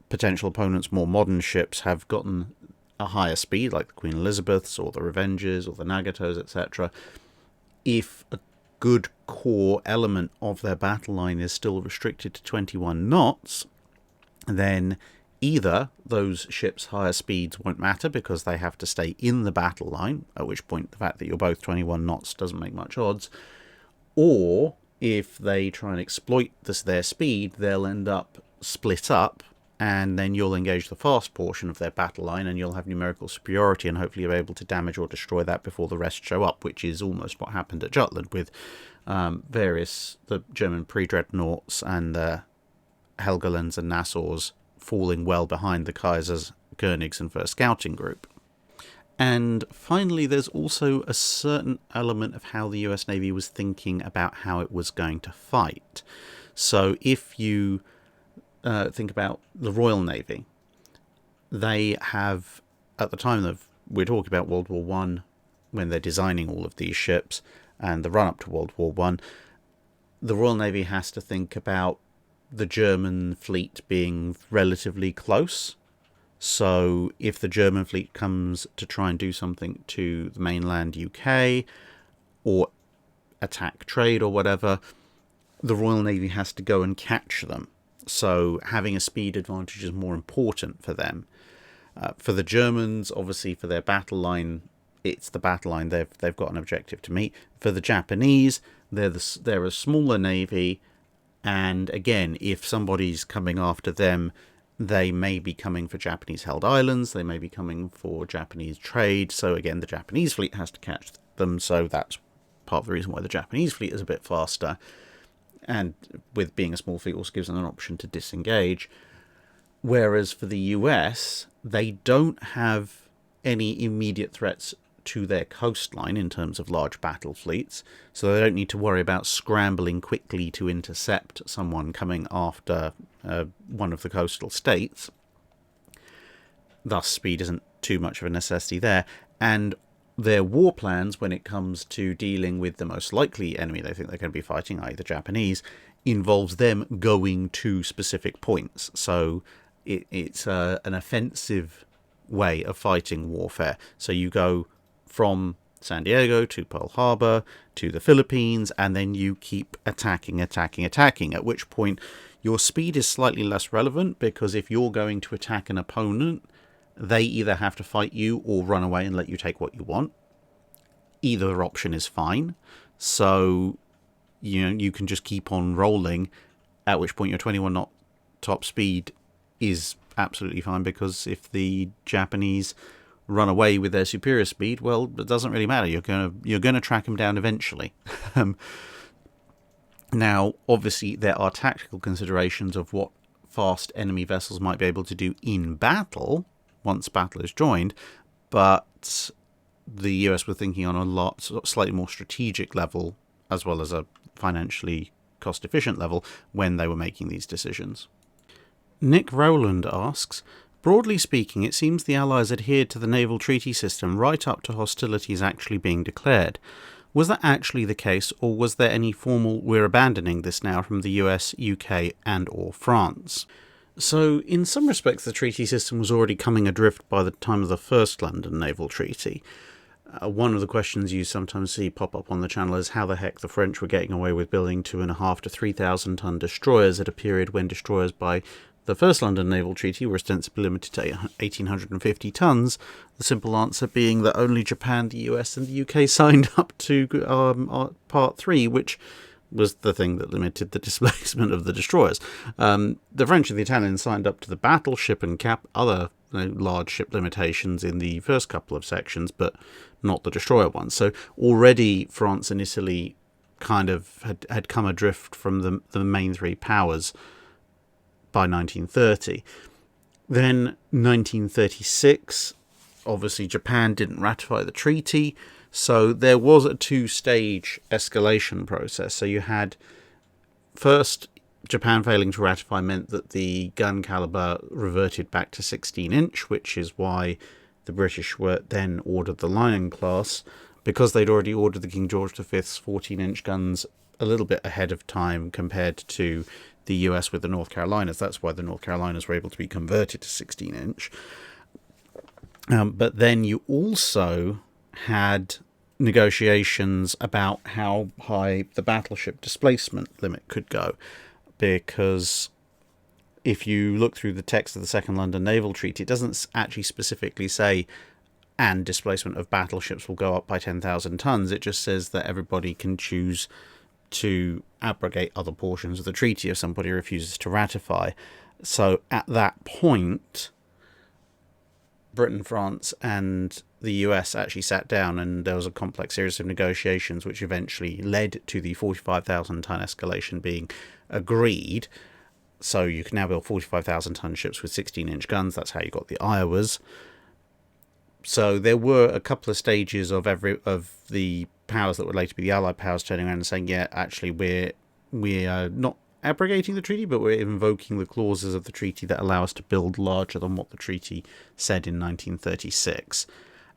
potential opponents' more modern ships have gotten a higher speed, like the Queen Elizabeths or the Revengers or the Nagatos, etc., if a good core element of their battle line is still restricted to 21 knots, then either those ships' higher speeds won't matter because they have to stay in the battle line, at which point the fact that you're both 21 knots doesn't make much odds, or if they try and exploit their speed, they'll end up split up, and then you'll engage the fast portion of their battle line and you'll have numerical superiority, and hopefully you're able to damage or destroy that before the rest show up, which is almost what happened at Jutland with the German pre-dreadnoughts and the Helgolands and Nassaus falling well behind the Kaiser's, Königs and First Scouting Group. And finally, there's also a certain element of how the US Navy was thinking about how it was going to fight. So if you think about the Royal Navy, they have, at the time that we're talking about World War One, when they're designing all of these ships and the run-up to World War One, the Royal Navy has to think about the German fleet being relatively close. So if the German fleet comes to try and do something to the mainland UK or attack trade or whatever, the Royal Navy has to go and catch them. So having a speed advantage is more important for them. For the Germans, obviously for their battle line it's the battle line. They've got an objective to meet. For the Japanese, they're a smaller navy, and again, if somebody's coming after them, they may be coming for Japanese-held islands, they may be coming for Japanese trade, so again, the Japanese fleet has to catch them, so that's part of the reason why the Japanese fleet is a bit faster, and with being a small fleet also gives them an option to disengage. Whereas for the US, they don't have any immediate threats to their coastline in terms of large battle fleets, so they don't need to worry about scrambling quickly to intercept someone coming after one of the coastal states. Thus, speed isn't too much of a necessity there, and their war plans when it comes to dealing with the most likely enemy they think they're going to be fighting, i.e. the Japanese, involves them going to specific points. So it's an offensive way of fighting warfare. So you go from San Diego to Pearl Harbor to the Philippines, and then you keep attacking, at which point your speed is slightly less relevant, because if you're going to attack an opponent, they either have to fight you or run away and let you take what you want. Either option is fine. So, you can just keep on rolling, at which point your 21 knot top speed is absolutely fine, because if the Japanese run away with their superior speed, well, it doesn't really matter. You're gonna track them down eventually. Now, obviously, there are tactical considerations of what fast enemy vessels might be able to do in battle once battle is joined, but the US were thinking on a slightly more strategic level, as well as a financially cost-efficient level, when they were making these decisions. Nick Rowland asks, broadly speaking, it seems the Allies adhered to the naval treaty system right up to hostilities actually being declared. Was that actually the case, or was there any formal "we're abandoning this now" from the US, UK and or France? So, in some respects, the treaty system was already coming adrift by the time of the First London Naval Treaty. One of the questions you sometimes see pop up on the channel is how the heck the French were getting away with building 2.5 to 3,000 ton destroyers at a period when destroyers by the First London Naval Treaty were ostensibly limited to 1,850 tons, the simple answer being that only Japan, the US and the UK signed up to Part 3, which was the thing that limited the displacement of the destroyers. The French and the Italians signed up to the battleship and other large ship limitations in the first couple of sections, but not the destroyer ones. So already France and Italy kind of had come adrift from the main three powers by 1930. Then 1936, obviously Japan didn't ratify the treaty, so there was a two-stage escalation process. So you had, first, Japan failing to ratify meant that the gun caliber reverted back to 16-inch, which is why the British were then ordered the Lion class, because they'd already ordered the King George V's 14-inch guns a little bit ahead of time compared to the US with the North Carolinas. That's why the North Carolinas were able to be converted to 16-inch. But then you also had negotiations about how high the battleship displacement limit could go, because if you look through the text of the Second London Naval Treaty, it doesn't actually specifically say and displacement of battleships will go up by 10,000 tons. It just says that everybody can choose to abrogate other portions of the treaty if somebody refuses to ratify. So at that point, Britain, France and the US actually sat down, and there was a complex series of negotiations which eventually led to the 45,000 ton escalation being agreed. So you can now build 45,000 ton ships with 16-inch guns. That's how you got the Iowas. So there were a couple of stages of the powers that would later be the Allied powers turning around and saying, yeah, actually we're not abrogating the treaty, but we're invoking the clauses of the treaty that allow us to build larger than what the treaty said in 1936.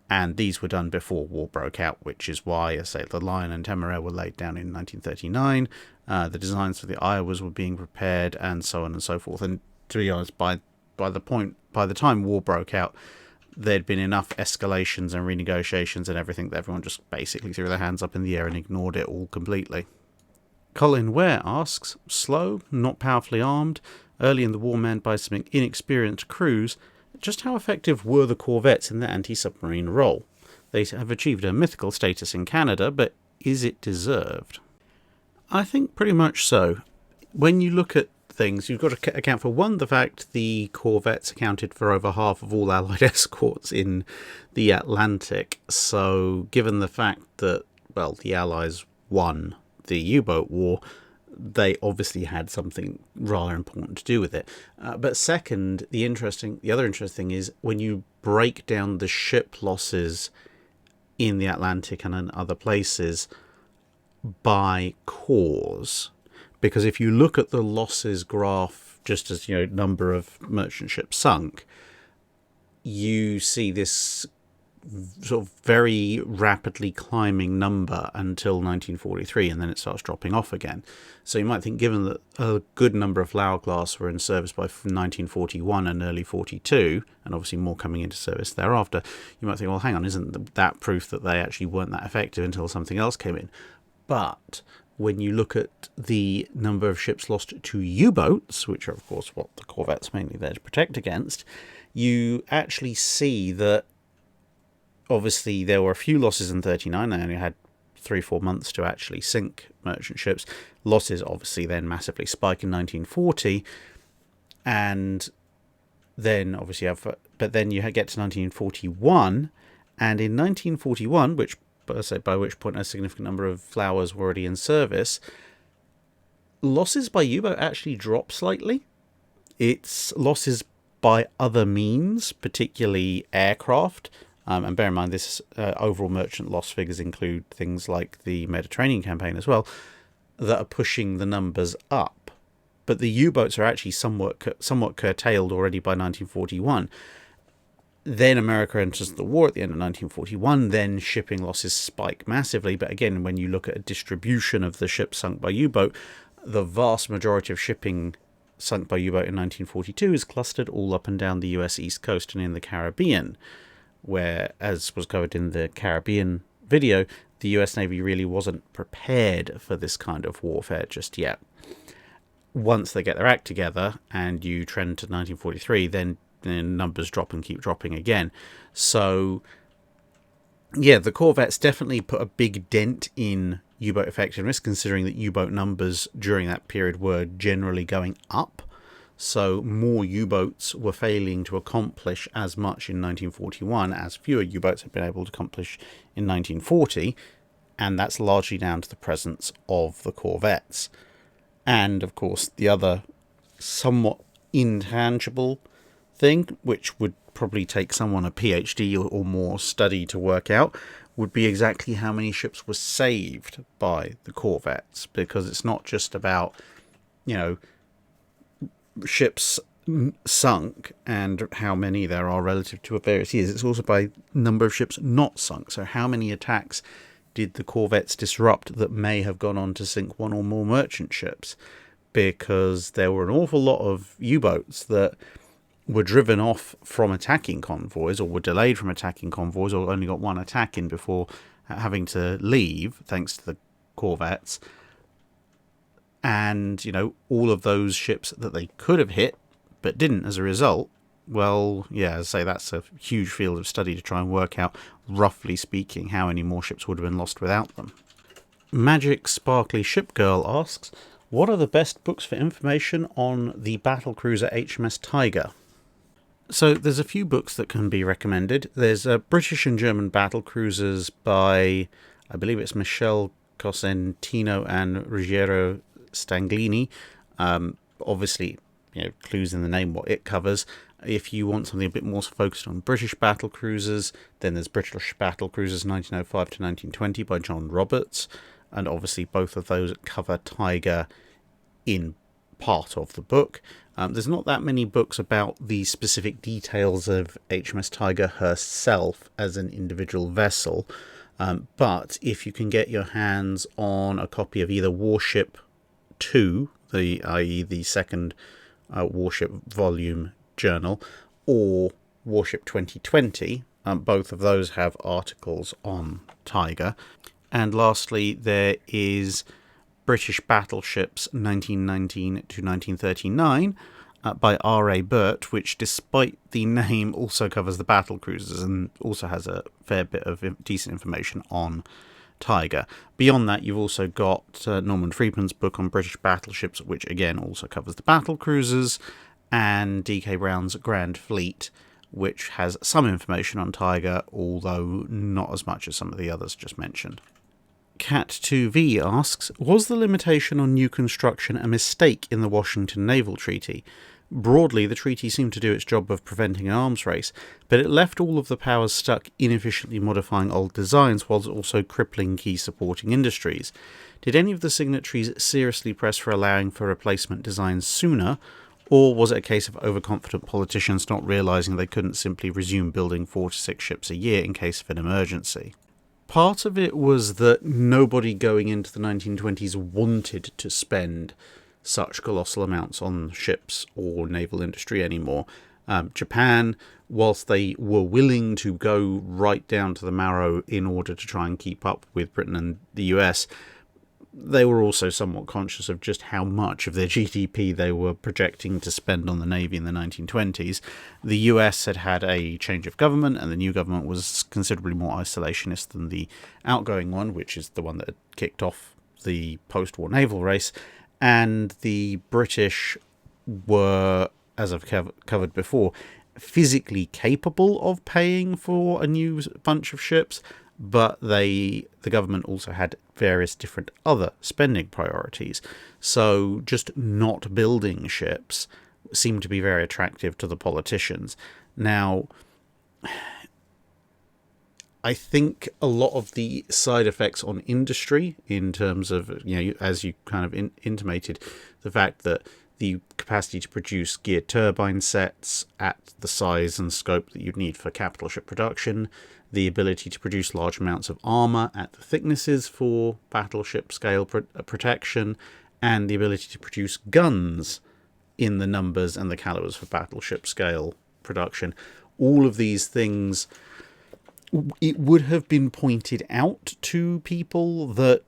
And these were done before war broke out, which is why, I say, the Lion and Temeraire were laid down in 1939. The designs for the Iowas were being prepared, and so on and so forth. And to be honest, by the time war broke out, there'd been enough escalations and renegotiations and everything that everyone just basically threw their hands up in the air and ignored it all completely. Colin Ware asks, slow, not powerfully armed, early in the war manned by some inexperienced crews, just how effective were the corvettes in their anti-submarine role? They have achieved a mythical status in Canada, but is it deserved? I think pretty much so. When you look at things, you've got to account for, one, the fact the Corvettes accounted for over half of all Allied escorts in the Atlantic. So given the fact that, well, the Allies won the U-boat war, they obviously had something rather important to do with it. But second, the other interesting thing is when you break down the ship losses in the Atlantic and in other places by cause, because if you look at the losses graph, just as, number of merchant ships sunk, you see this sort of very rapidly climbing number until 1943, and then it starts dropping off again. So you might think, given that a good number of Flower class were in service by 1941 and early 42, and obviously more coming into service thereafter, you might think, well, hang on, isn't that proof that they actually weren't that effective until something else came in? But when you look at the number of ships lost to U-boats, which are, of course, what the Corvettes mainly there to protect against, you actually see that obviously there were a few losses in 39. They only had 3-4 months to actually sink merchant ships. Losses obviously then massively spike in 1940, and then obviously but then you get to 1941, and in 1941, which by which point a significant number of Flowers were already in service, losses by U-boat actually drop slightly. It's losses by other means, particularly aircraft. And bear in mind, this overall merchant loss figures include things like the Mediterranean campaign as well, that are pushing the numbers up. But the U-boats are actually somewhat curtailed already by 1941. Then America enters the war at the end of 1941. Then shipping losses spike massively. But again, when you look at a distribution of the ships sunk by U-boat, the vast majority of shipping sunk by U-boat in 1942 is clustered all up and down the US East Coast and in the Caribbean, where, as was covered in the Caribbean video, the US Navy really wasn't prepared for this kind of warfare just yet. Once they get their act together and you trend to 1943, then numbers drop and keep dropping again. So, yeah, the Corvettes definitely put a big dent in U-boat effectiveness, considering that U-boat numbers during that period were generally going up. So more U-boats were failing to accomplish as much in 1941 as fewer U-boats had been able to accomplish in 1940, and that's largely down to the presence of the Corvettes. And, of course, the other somewhat intangible thing, which would probably take someone a PhD or more study to work out, would be exactly how many ships were saved by the Corvettes, because it's not just about, ships sunk and how many there are relative to various years. It's also by number of ships not sunk. So how many attacks did the Corvettes disrupt that may have gone on to sink one or more merchant ships? Because there were an awful lot of U-boats that were driven off from attacking convoys, or were delayed from attacking convoys, or only got one attack in before having to leave, thanks to the Corvettes. And, all of those ships that they could have hit, but didn't as a result, well, yeah, as I say, that's a huge field of study to try and work out, roughly speaking, how many more ships would have been lost without them. Magic Sparkly Ship Girl asks, what are the best books for information on the battlecruiser HMS Tiger? So there's a few books that can be recommended. There's British and German battlecruisers by, I believe it's Michel Cosentino and Ruggiero Stanglini. Obviously, clues in the name what it covers. If you want something a bit more focused on British battlecruisers, then there's British Battlecruisers 1905 to 1920 by John Roberts, and obviously both of those cover Tiger in part of the book. There's not that many books about the specific details of HMS Tiger herself as an individual vessel, but if you can get your hands on a copy of either Warship 2, i.e. the second Warship volume journal, or Warship 2020, both of those have articles on Tiger. And lastly, there is British Battleships 1919 to 1939, by R.A. Burt, which, despite the name, also covers the battlecruisers and also has a fair bit of decent information on Tiger. Beyond that, you've also got Norman Friedman's book on British battleships, which again also covers the battlecruisers, and D.K. Brown's Grand Fleet, which has some information on Tiger, although not as much as some of the others just mentioned. Cat2V asks, was the limitation on new construction a mistake in the Washington Naval Treaty? Broadly, the treaty seemed to do its job of preventing an arms race, but it left all of the powers stuck inefficiently modifying old designs whilst also crippling key supporting industries. Did any of the signatories seriously press for allowing for replacement designs sooner, or was it a case of overconfident politicians not realising they couldn't simply resume building 4 to 6 ships a year in case of an emergency? Part of it was that nobody going into the 1920s wanted to spend such colossal amounts on ships or naval industry anymore. Japan, whilst they were willing to go right down to the marrow in order to try and keep up with Britain and the US, they were also somewhat conscious of just how much of their GDP they were projecting to spend on the Navy in the 1920s. The US had had a change of government, and the new government was considerably more isolationist than the outgoing one, which is the one that had kicked off the post-war naval race. And the British were, as I've covered before, physically capable of paying for a new bunch of ships, but the government also had various different other spending priorities. So just not building ships seemed to be very attractive to the politicians. Now, I think a lot of the side effects on industry, in terms of, as you kind of intimated, the fact that the capacity to produce geared turbine sets at the size and scope that you'd need for capital ship production, the ability to produce large amounts of armour at the thicknesses for battleship scale protection, and the ability to produce guns in the numbers and the calibers for battleship scale production. All of these things, it would have been pointed out to people that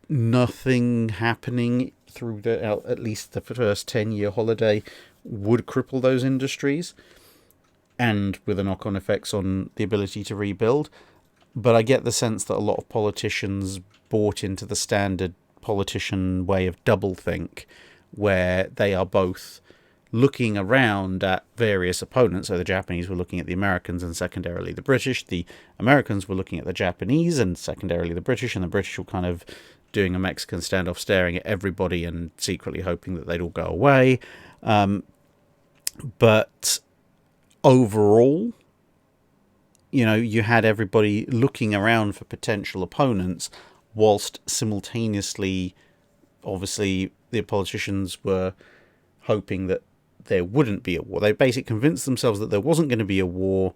nothing happening through at least the first 10-year holiday would cripple those industries, and with the knock-on effects on the ability to rebuild. But I get the sense that a lot of politicians bought into the standard politician way of doublethink, where they are both looking around at various opponents. So the Japanese were looking at the Americans and secondarily the British. The Americans were looking at the Japanese and secondarily the British, and the British were kind of doing a Mexican standoff, staring at everybody and secretly hoping that they'd all go away. But overall, you had everybody looking around for potential opponents, whilst simultaneously, obviously, the politicians were hoping that there wouldn't be a war. They basically convinced themselves that there wasn't going to be a war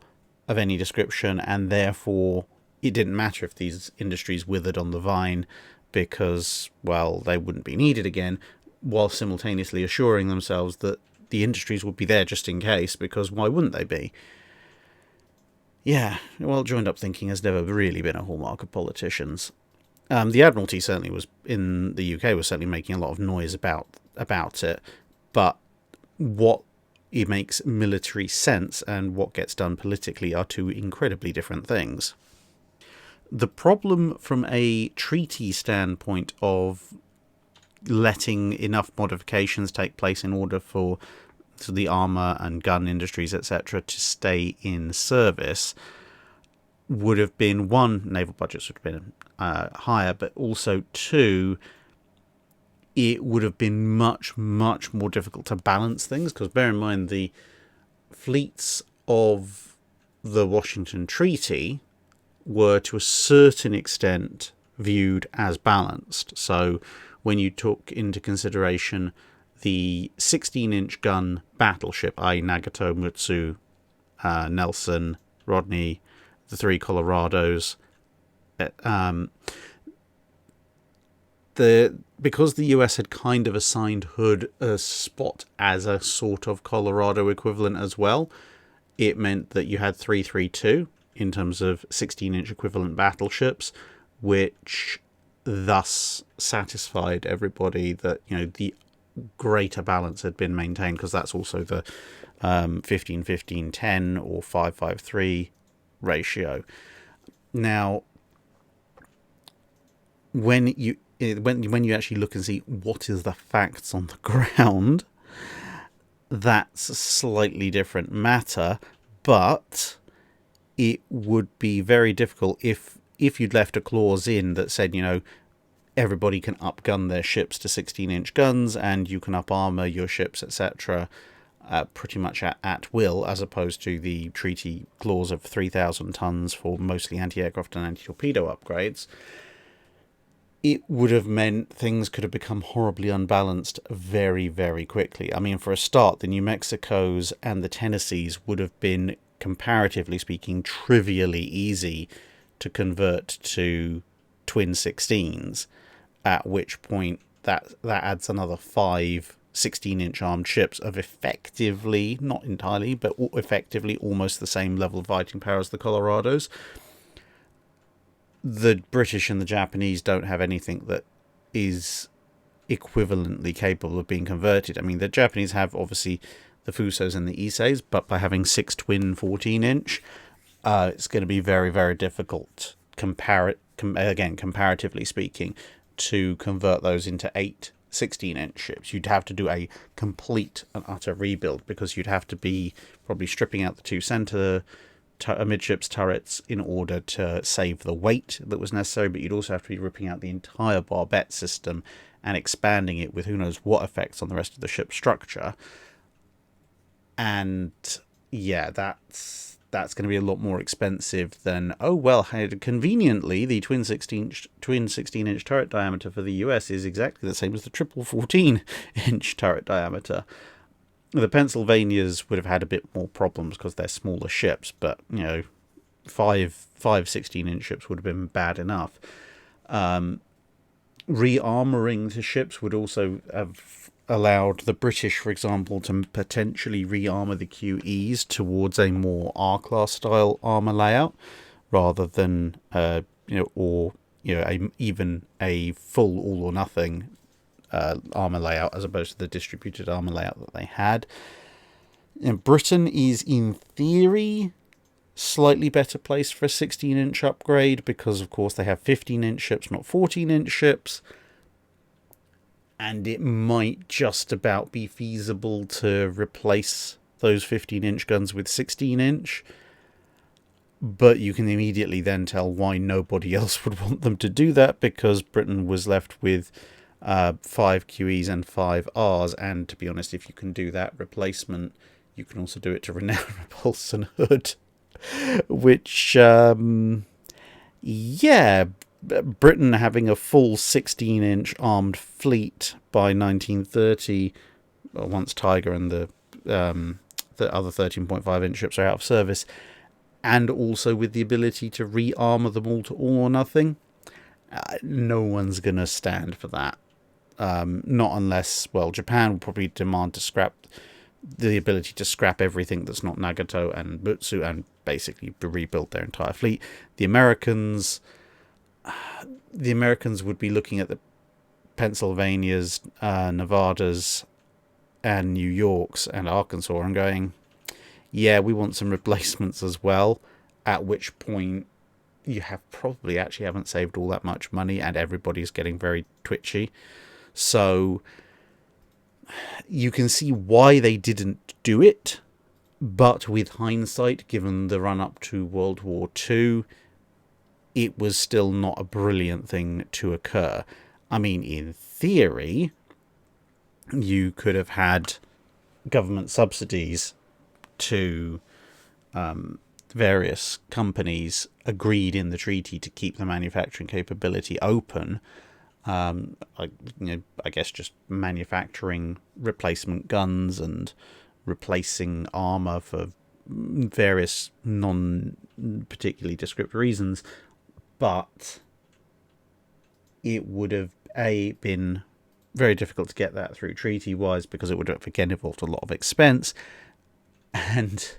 of any description, and therefore it didn't matter if these industries withered on the vine, because, well, they wouldn't be needed again, while simultaneously assuring themselves that the industries would be there just in case, because why wouldn't they be? Yeah, well, joined up thinking has never really been a hallmark of politicians. The Admiralty certainly was, in the UK, was certainly making a lot of noise about it, but what it makes military sense and what gets done politically are two incredibly different things. The problem from a treaty standpoint of letting enough modifications take place in order for the armour and gun industries, etc., to stay in service would have been, one, naval budgets would have been higher, but also, two, it would have been much, much more difficult to balance things, because bear in mind the fleets of the Washington Treaty were to a certain extent viewed as balanced. So when you took into consideration the 16-inch gun battleship, i.e. Nagato, Mutsu, Nelson, Rodney, the 3 Colorados, because the US had kind of assigned Hood a spot as a sort of Colorado equivalent as well, it meant that you had 332 in terms of 16-inch equivalent battleships, which thus satisfied everybody that, the greater balance had been maintained, because that's also the 15-15-10 or 5-5-3 ratio. Now, when you actually look and see what is the facts on the ground, that's a slightly different matter, but it would be very difficult if you'd left a clause in that said, everybody can upgun their ships to 16-inch guns and you can up-armour your ships, etc., pretty much at will, as opposed to the treaty clause of 3,000 tons for mostly anti-aircraft and anti-torpedo upgrades. It would have meant things could have become horribly unbalanced very, very quickly. I mean, for a start, the New Mexicos and the Tennessees would have been, comparatively speaking, trivially easy to convert to twin 16s, at which point that adds another 5 16-inch armed ships of effectively, not entirely, but effectively almost the same level of fighting power as the Colorados. The British and the Japanese don't have anything that is equivalently capable of being converted. I mean, the Japanese have, obviously, the Fusos and the Iseis, but by having 6 twin 14-inch, it's going to be very, very difficult, comparatively speaking, to convert those into 8 16-inch ships. You'd have to do a complete and utter rebuild, because you'd have to be probably stripping out the 2 center midships turrets in order to save the weight that was necessary, but you'd also have to be ripping out the entire barbette system and expanding it with who knows what effects on the rest of the ship structure. And yeah, that's going to be a lot more expensive than, conveniently the twin 16-inch turret diameter for the US is exactly the same as the triple 14-inch turret diameter. The Pennsylvanias would have had a bit more problems because they're smaller ships, but, 5 16-inch ships would have been bad enough. Re-armouring the ships would also have allowed the British, for example, to potentially re-armour the QEs towards a more R-class style armour layout, rather than, even a full all-or-nothing armour layout, as opposed to the distributed armour layout that they had. And Britain is, in theory, slightly better placed for a 16-inch upgrade, because, of course, they have 15-inch ships, not 14-inch ships. And it might just about be feasible to replace those 15-inch guns with 16-inch. But you can immediately then tell why nobody else would want them to do that, because Britain was left with 5 QEs and 5 Rs, and to be honest, if you can do that replacement, you can also do it to Renown, Repulse and Hood, which, Britain having a full 16-inch armed fleet by 1930, once Tiger and the other 13.5-inch ships are out of service, and also with the ability to re-armour them all to all or nothing, no one's going to stand for that. Not unless, Japan will probably demand to scrap the ability to scrap everything that's not Nagato and Mutsu and basically rebuild their entire fleet. The Americans would be looking at the Pennsylvanias, Nevadas, and New Yorks and Arkansas and going, yeah, we want some replacements as well, at which point you haven't saved all that much money and everybody's getting very twitchy. So you can see why they didn't do it, but with hindsight, given the run-up to World War II, it was still not a brilliant thing to occur. I mean, in theory, you could have had government subsidies to various companies agreed in the treaty to keep the manufacturing capability open. I guess just manufacturing replacement guns and replacing armour for various non-particularly descriptive reasons, but it would have been very difficult to get that through treaty-wise, because it would have, again, involved a lot of expense, and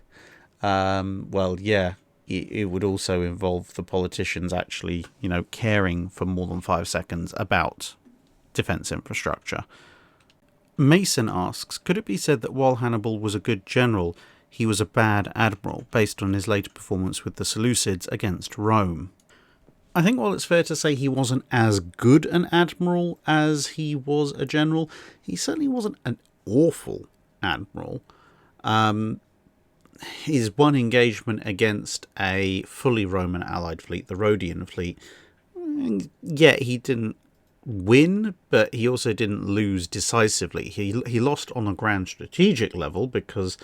it would also involve the politicians actually, caring for more than 5 seconds about defence infrastructure. Mason asks, could it be said that while Hannibal was a good general, he was a bad admiral, based on his later performance with the Seleucids against Rome? I think while it's fair to say he wasn't as good an admiral as he was a general, he certainly wasn't an awful admiral. His one engagement against a fully Roman allied fleet, the Rhodian fleet, yeah, he didn't win, but he also didn't lose decisively. He lost on a grand strategic level because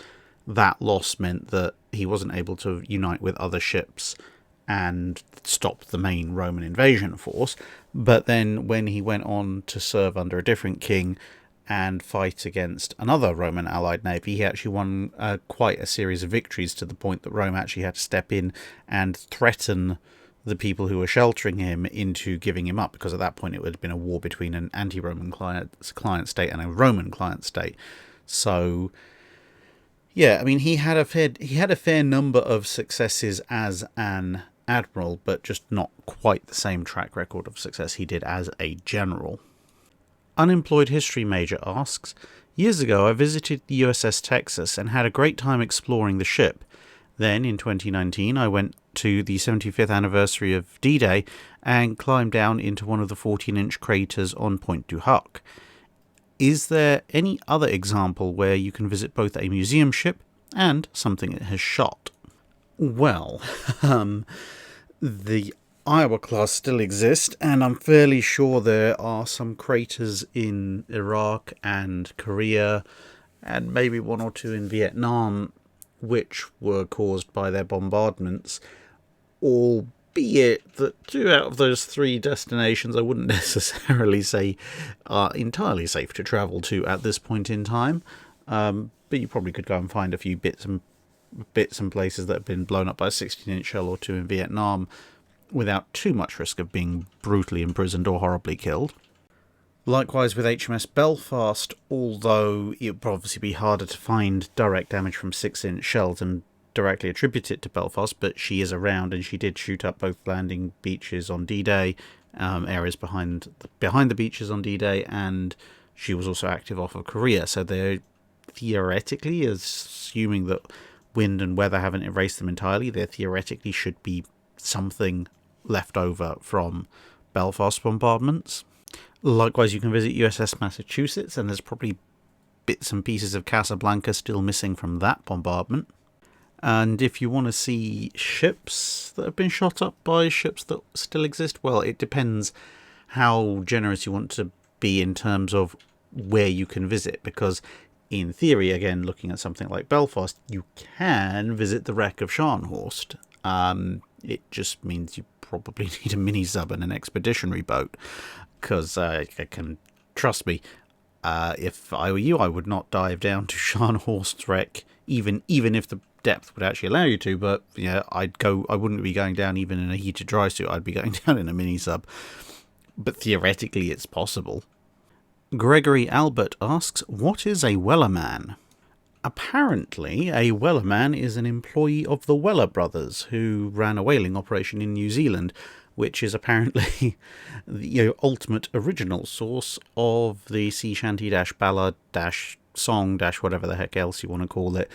that loss meant that he wasn't able to unite with other ships and stop the main Roman invasion force. But then when he went on to serve under a different king and fight against another Roman allied navy, he actually won quite a series of victories, to the point that Rome actually had to step in and threaten the people who were sheltering him into giving him up, because at that point it would have been a war between an anti-Roman client state and a Roman client state. So yeah, I mean, he had a fair number of successes as an admiral, but just not quite the same track record of success he did as a general. Unemployed history major asks, years ago I visited the USS Texas and had a great time exploring the ship. Then, in 2019, I went to the 75th anniversary of D-Day and climbed down into one of the 14-inch craters on Point du Hoc. Is there any other example where you can visit both a museum ship and something it has shot? Well, the Iowa class still exist, and I'm fairly sure there are some craters in Iraq and Korea, and maybe one or two in Vietnam, which were caused by their bombardments, albeit that 2 out of those 3 destinations I wouldn't necessarily say are entirely safe to travel to at this point in time. But you probably could go and find a few bits and places that have been blown up by a 16-inch shell or two in Vietnam without too much risk of being brutally imprisoned or horribly killed. Likewise with HMS Belfast, although it would obviously be harder to find direct damage from 6-inch shells and directly attribute it to Belfast, but she is around and she did shoot up both landing beaches on D-Day, areas behind the beaches on D-Day, and she was also active off of Korea. So they're theoretically, assuming that wind and weather haven't erased them entirely, there theoretically should be something left over from Belfast bombardments. Likewise, you can visit USS Massachusetts, and there's probably bits and pieces of Casablanca still missing from that bombardment. And if you want to see ships that have been shot up by ships that still exist, well, it depends how generous you want to be in terms of where you can visit, because in theory, again, looking at something like Belfast, you can visit the wreck of Scharnhorst. It just means you probably need a mini-sub and an expeditionary boat, because I can, trust me, if I were you, I would not dive down to Scharnhorst's wreck, even if the depth would actually allow you to. But yeah, I wouldn't be going down even in a heated dry suit. I'd be going down in a mini-sub. But theoretically, it's possible. Gregory Albert asks, what is a Wellerman? Apparently, a Wellerman is an employee of the Weller brothers, who ran a whaling operation in New Zealand, which is apparently the ultimate original source of the sea shanty ballad song whatever the heck else you want to call it,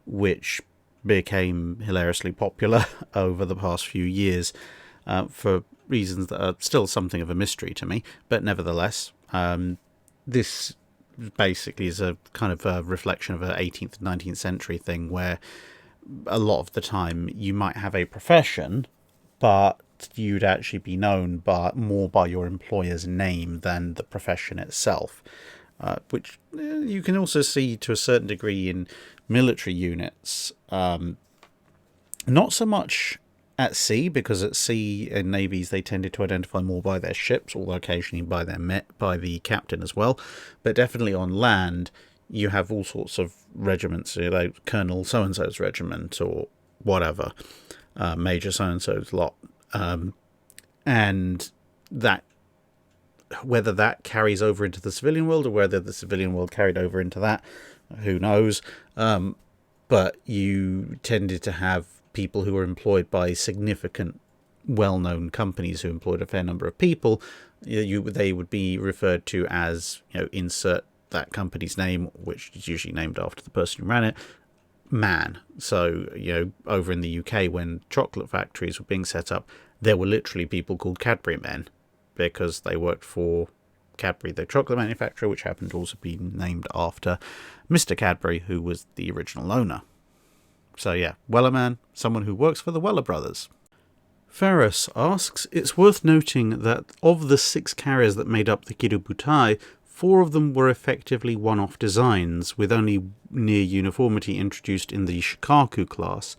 which became hilariously popular over the past few years for reasons that are still something of a mystery to me. But nevertheless, this basically is a kind of a reflection of an 18th and 19th century thing, where a lot of the time you might have a profession, but you'd actually be known more by your employer's name than the profession itself, which you can also see to a certain degree in military units. Not so much at sea, because at sea in navies they tended to identify more by their ships, although occasionally by the captain as well. But definitely on land, you have all sorts of regiments, like Colonel so-and-so's regiment or whatever, Major so-and-so's lot. And that, whether that carries over into the civilian world or whether the civilian world carried over into that, who knows. But you tended to have people who were employed by significant, well-known companies who employed a fair number of people. They would be referred to as, insert that company's name, which is usually named after the person who ran it, man. So, over in the UK, when chocolate factories were being set up, there were literally people called Cadbury men because they worked for Cadbury, the chocolate manufacturer, which happened to also be named after Mr. Cadbury, who was the original owner. So yeah, Wellerman, someone who works for the Weller brothers. Ferris asks, it's worth noting that of the 6 carriers that made up the Kirubutai, 4 of them were effectively one-off designs, with only near uniformity introduced in the Shikaku class.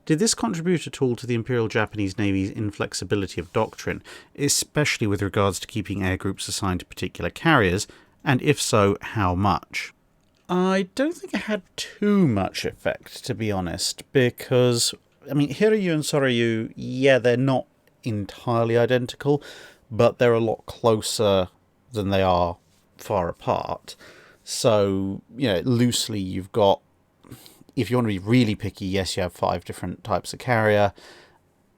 Did this contribute at all to the Imperial Japanese Navy's inflexibility of doctrine, especially with regards to keeping air groups assigned to particular carriers, and if so, how much? I don't think it had too much effect, to be honest, because, Hiryu and Soryu, yeah, they're not entirely identical, but they're a lot closer than they are far apart. So, loosely you've got, if you want to be really picky, yes, you have 5 different types of carrier.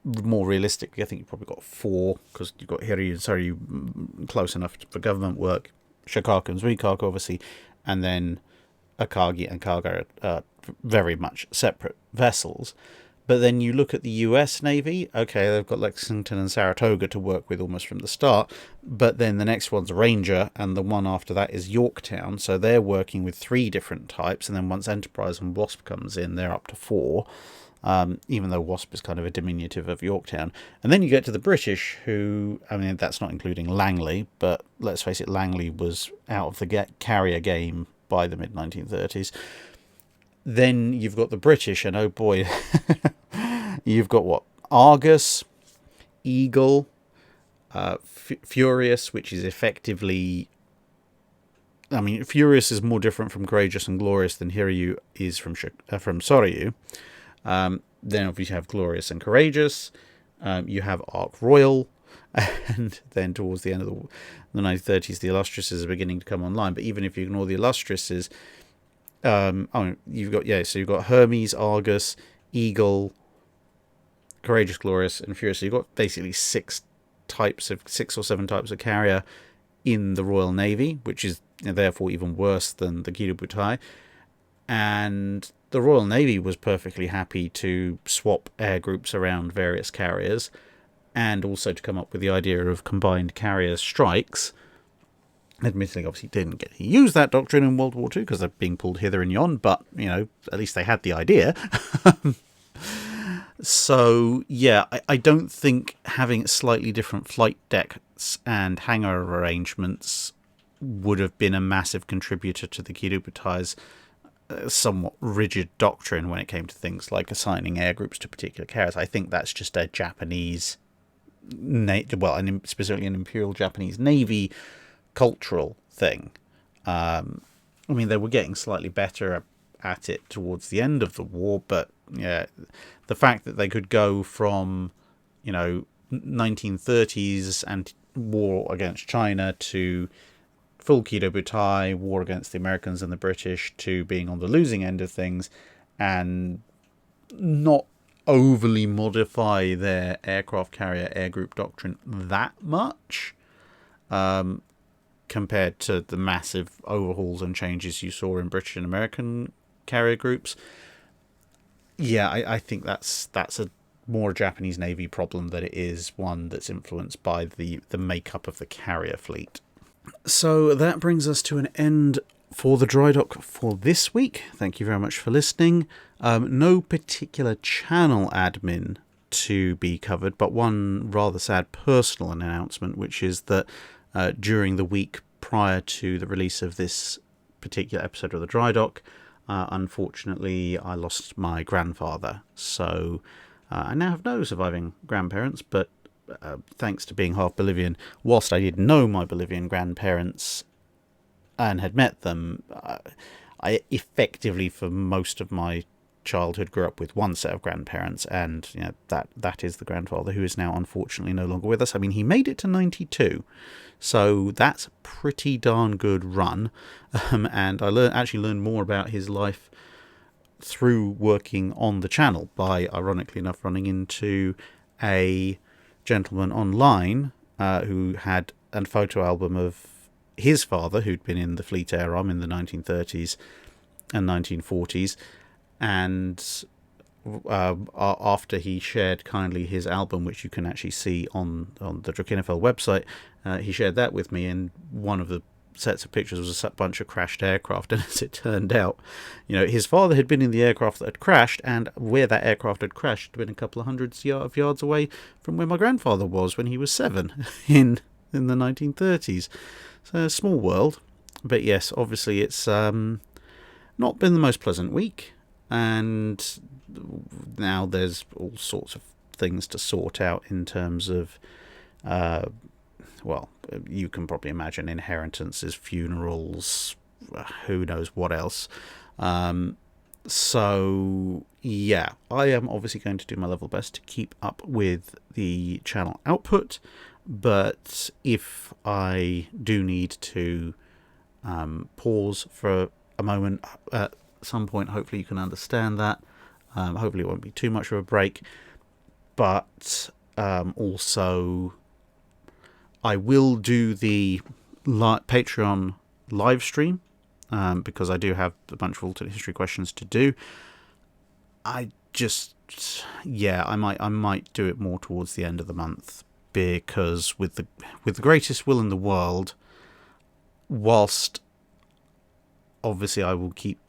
More realistically, I think you've probably got 4, because you've got Hiryu and Soryu close enough for government work, Shikaku and Zuikaku, obviously, and then Akagi and Kaga are very much separate vessels. But then you look at the US Navy, okay, they've got Lexington and Saratoga to work with almost from the start, but then the next one's Ranger, and the one after that is Yorktown, so they're working with 3 different types, and then once Enterprise and Wasp comes in, they're up to 4, even though Wasp is kind of a diminutive of Yorktown. And then you get to the British, who, that's not including Langley, but let's face it, Langley was out of the carrier game by the mid-1930s. Then you've got the British, and oh boy, you've got what? Argus, Eagle, Furious, which is effectively... Furious is more different from Courageous and Glorious than Hiryu is from Soryu. Then obviously you have Glorious and Courageous. You have Ark Royal. And then towards the end of the 1930s, the Illustriouses are beginning to come online. But even if you ignore the Illustriouses, you've got Hermes, Argus, Eagle, Courageous, Glorious, and Furious. So you've got basically 6 or 7 types of carrier in the Royal Navy, which is therefore even worse than the Kirubutai. And the Royal Navy was perfectly happy to swap air groups around various carriers, and also to come up with the idea of combined carrier strikes. Admittedly, obviously didn't get to use that doctrine in World War II because they're being pulled hither and yon, but, at least they had the idea. So, yeah, I don't think having slightly different flight decks and hangar arrangements would have been a massive contributor to the Kirubutai's somewhat rigid doctrine when it came to things like assigning air groups to particular carriers. I think that's just a Japanese... and specifically an Imperial Japanese Navy cultural thing. They were getting slightly better at it towards the end of the war, but yeah, the fact that they could go from 1930s and war against China to full Kirubutai, war against the Americans and the British, to being on the losing end of things and not overly modify their aircraft carrier air group doctrine that much, compared to the massive overhauls and changes you saw in British and American carrier groups. Yeah, I think that's a more Japanese Navy problem than it is one that's influenced by the makeup of the carrier fleet. So that brings us to an end for the Drydock for this week. Thank you very much for listening. No particular channel admin to be covered, but one rather sad personal announcement, which is that during the week prior to the release of this particular episode of the Drydock, unfortunately I lost my grandfather. So I now have no surviving grandparents, but thanks to being half Bolivian, whilst I did know my Bolivian grandparents and had met them, I effectively, for most of my childhood, grew up with one set of grandparents, and that is the grandfather who is now unfortunately no longer with us. He made it to 92, so that's a pretty darn good run, and I actually learned more about his life through working on the channel by, ironically enough, running into a gentleman online who had a photo album of his father, who'd been in the Fleet Air Arm in the 1930s and 1940s, and after he shared kindly his album, which you can actually see on the Drachinifel website, he shared that with me, and one of the sets of pictures was a bunch of crashed aircraft. And as it turned out, his father had been in the aircraft that had crashed, and where that aircraft had crashed had been a couple of hundred yards away from where my grandfather was when he was 7 in the 1930s. So a small world. But yes, obviously it's not been the most pleasant week, and now there's all sorts of things to sort out in terms of well, you can probably imagine inheritances, funerals, who knows what else. So yeah, I am obviously going to do my level best to keep up with the channel output, but if I do need to pause for a moment at some point, hopefully you can understand that. Hopefully it won't be too much of a break, but also I will do the Patreon live stream, because I do have a bunch of alternate history questions to do. I might do it more towards the end of the month, because with the greatest will in the world, whilst obviously I will keep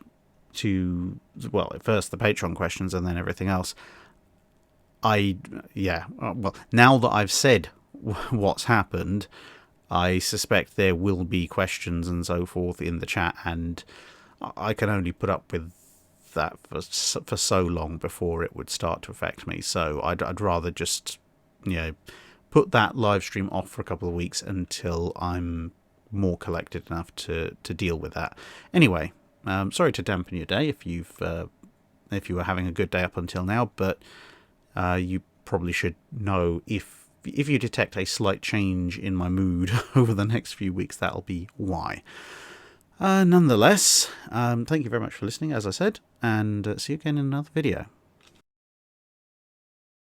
to, well, at first the Patreon questions and then everything else, now that I've said what's happened, I suspect there will be questions and so forth in the chat, and I can only put up with that for so long before it would start to affect me. So I'd rather just put that live stream off for a couple of weeks until I'm more collected enough to deal with that. Anyway, sorry to dampen your day if you were having a good day up until now, but you probably should know if you detect a slight change in my mood over the next few weeks, that'll be why. Nonetheless, thank you very much for listening, as I said, and see you again in another video.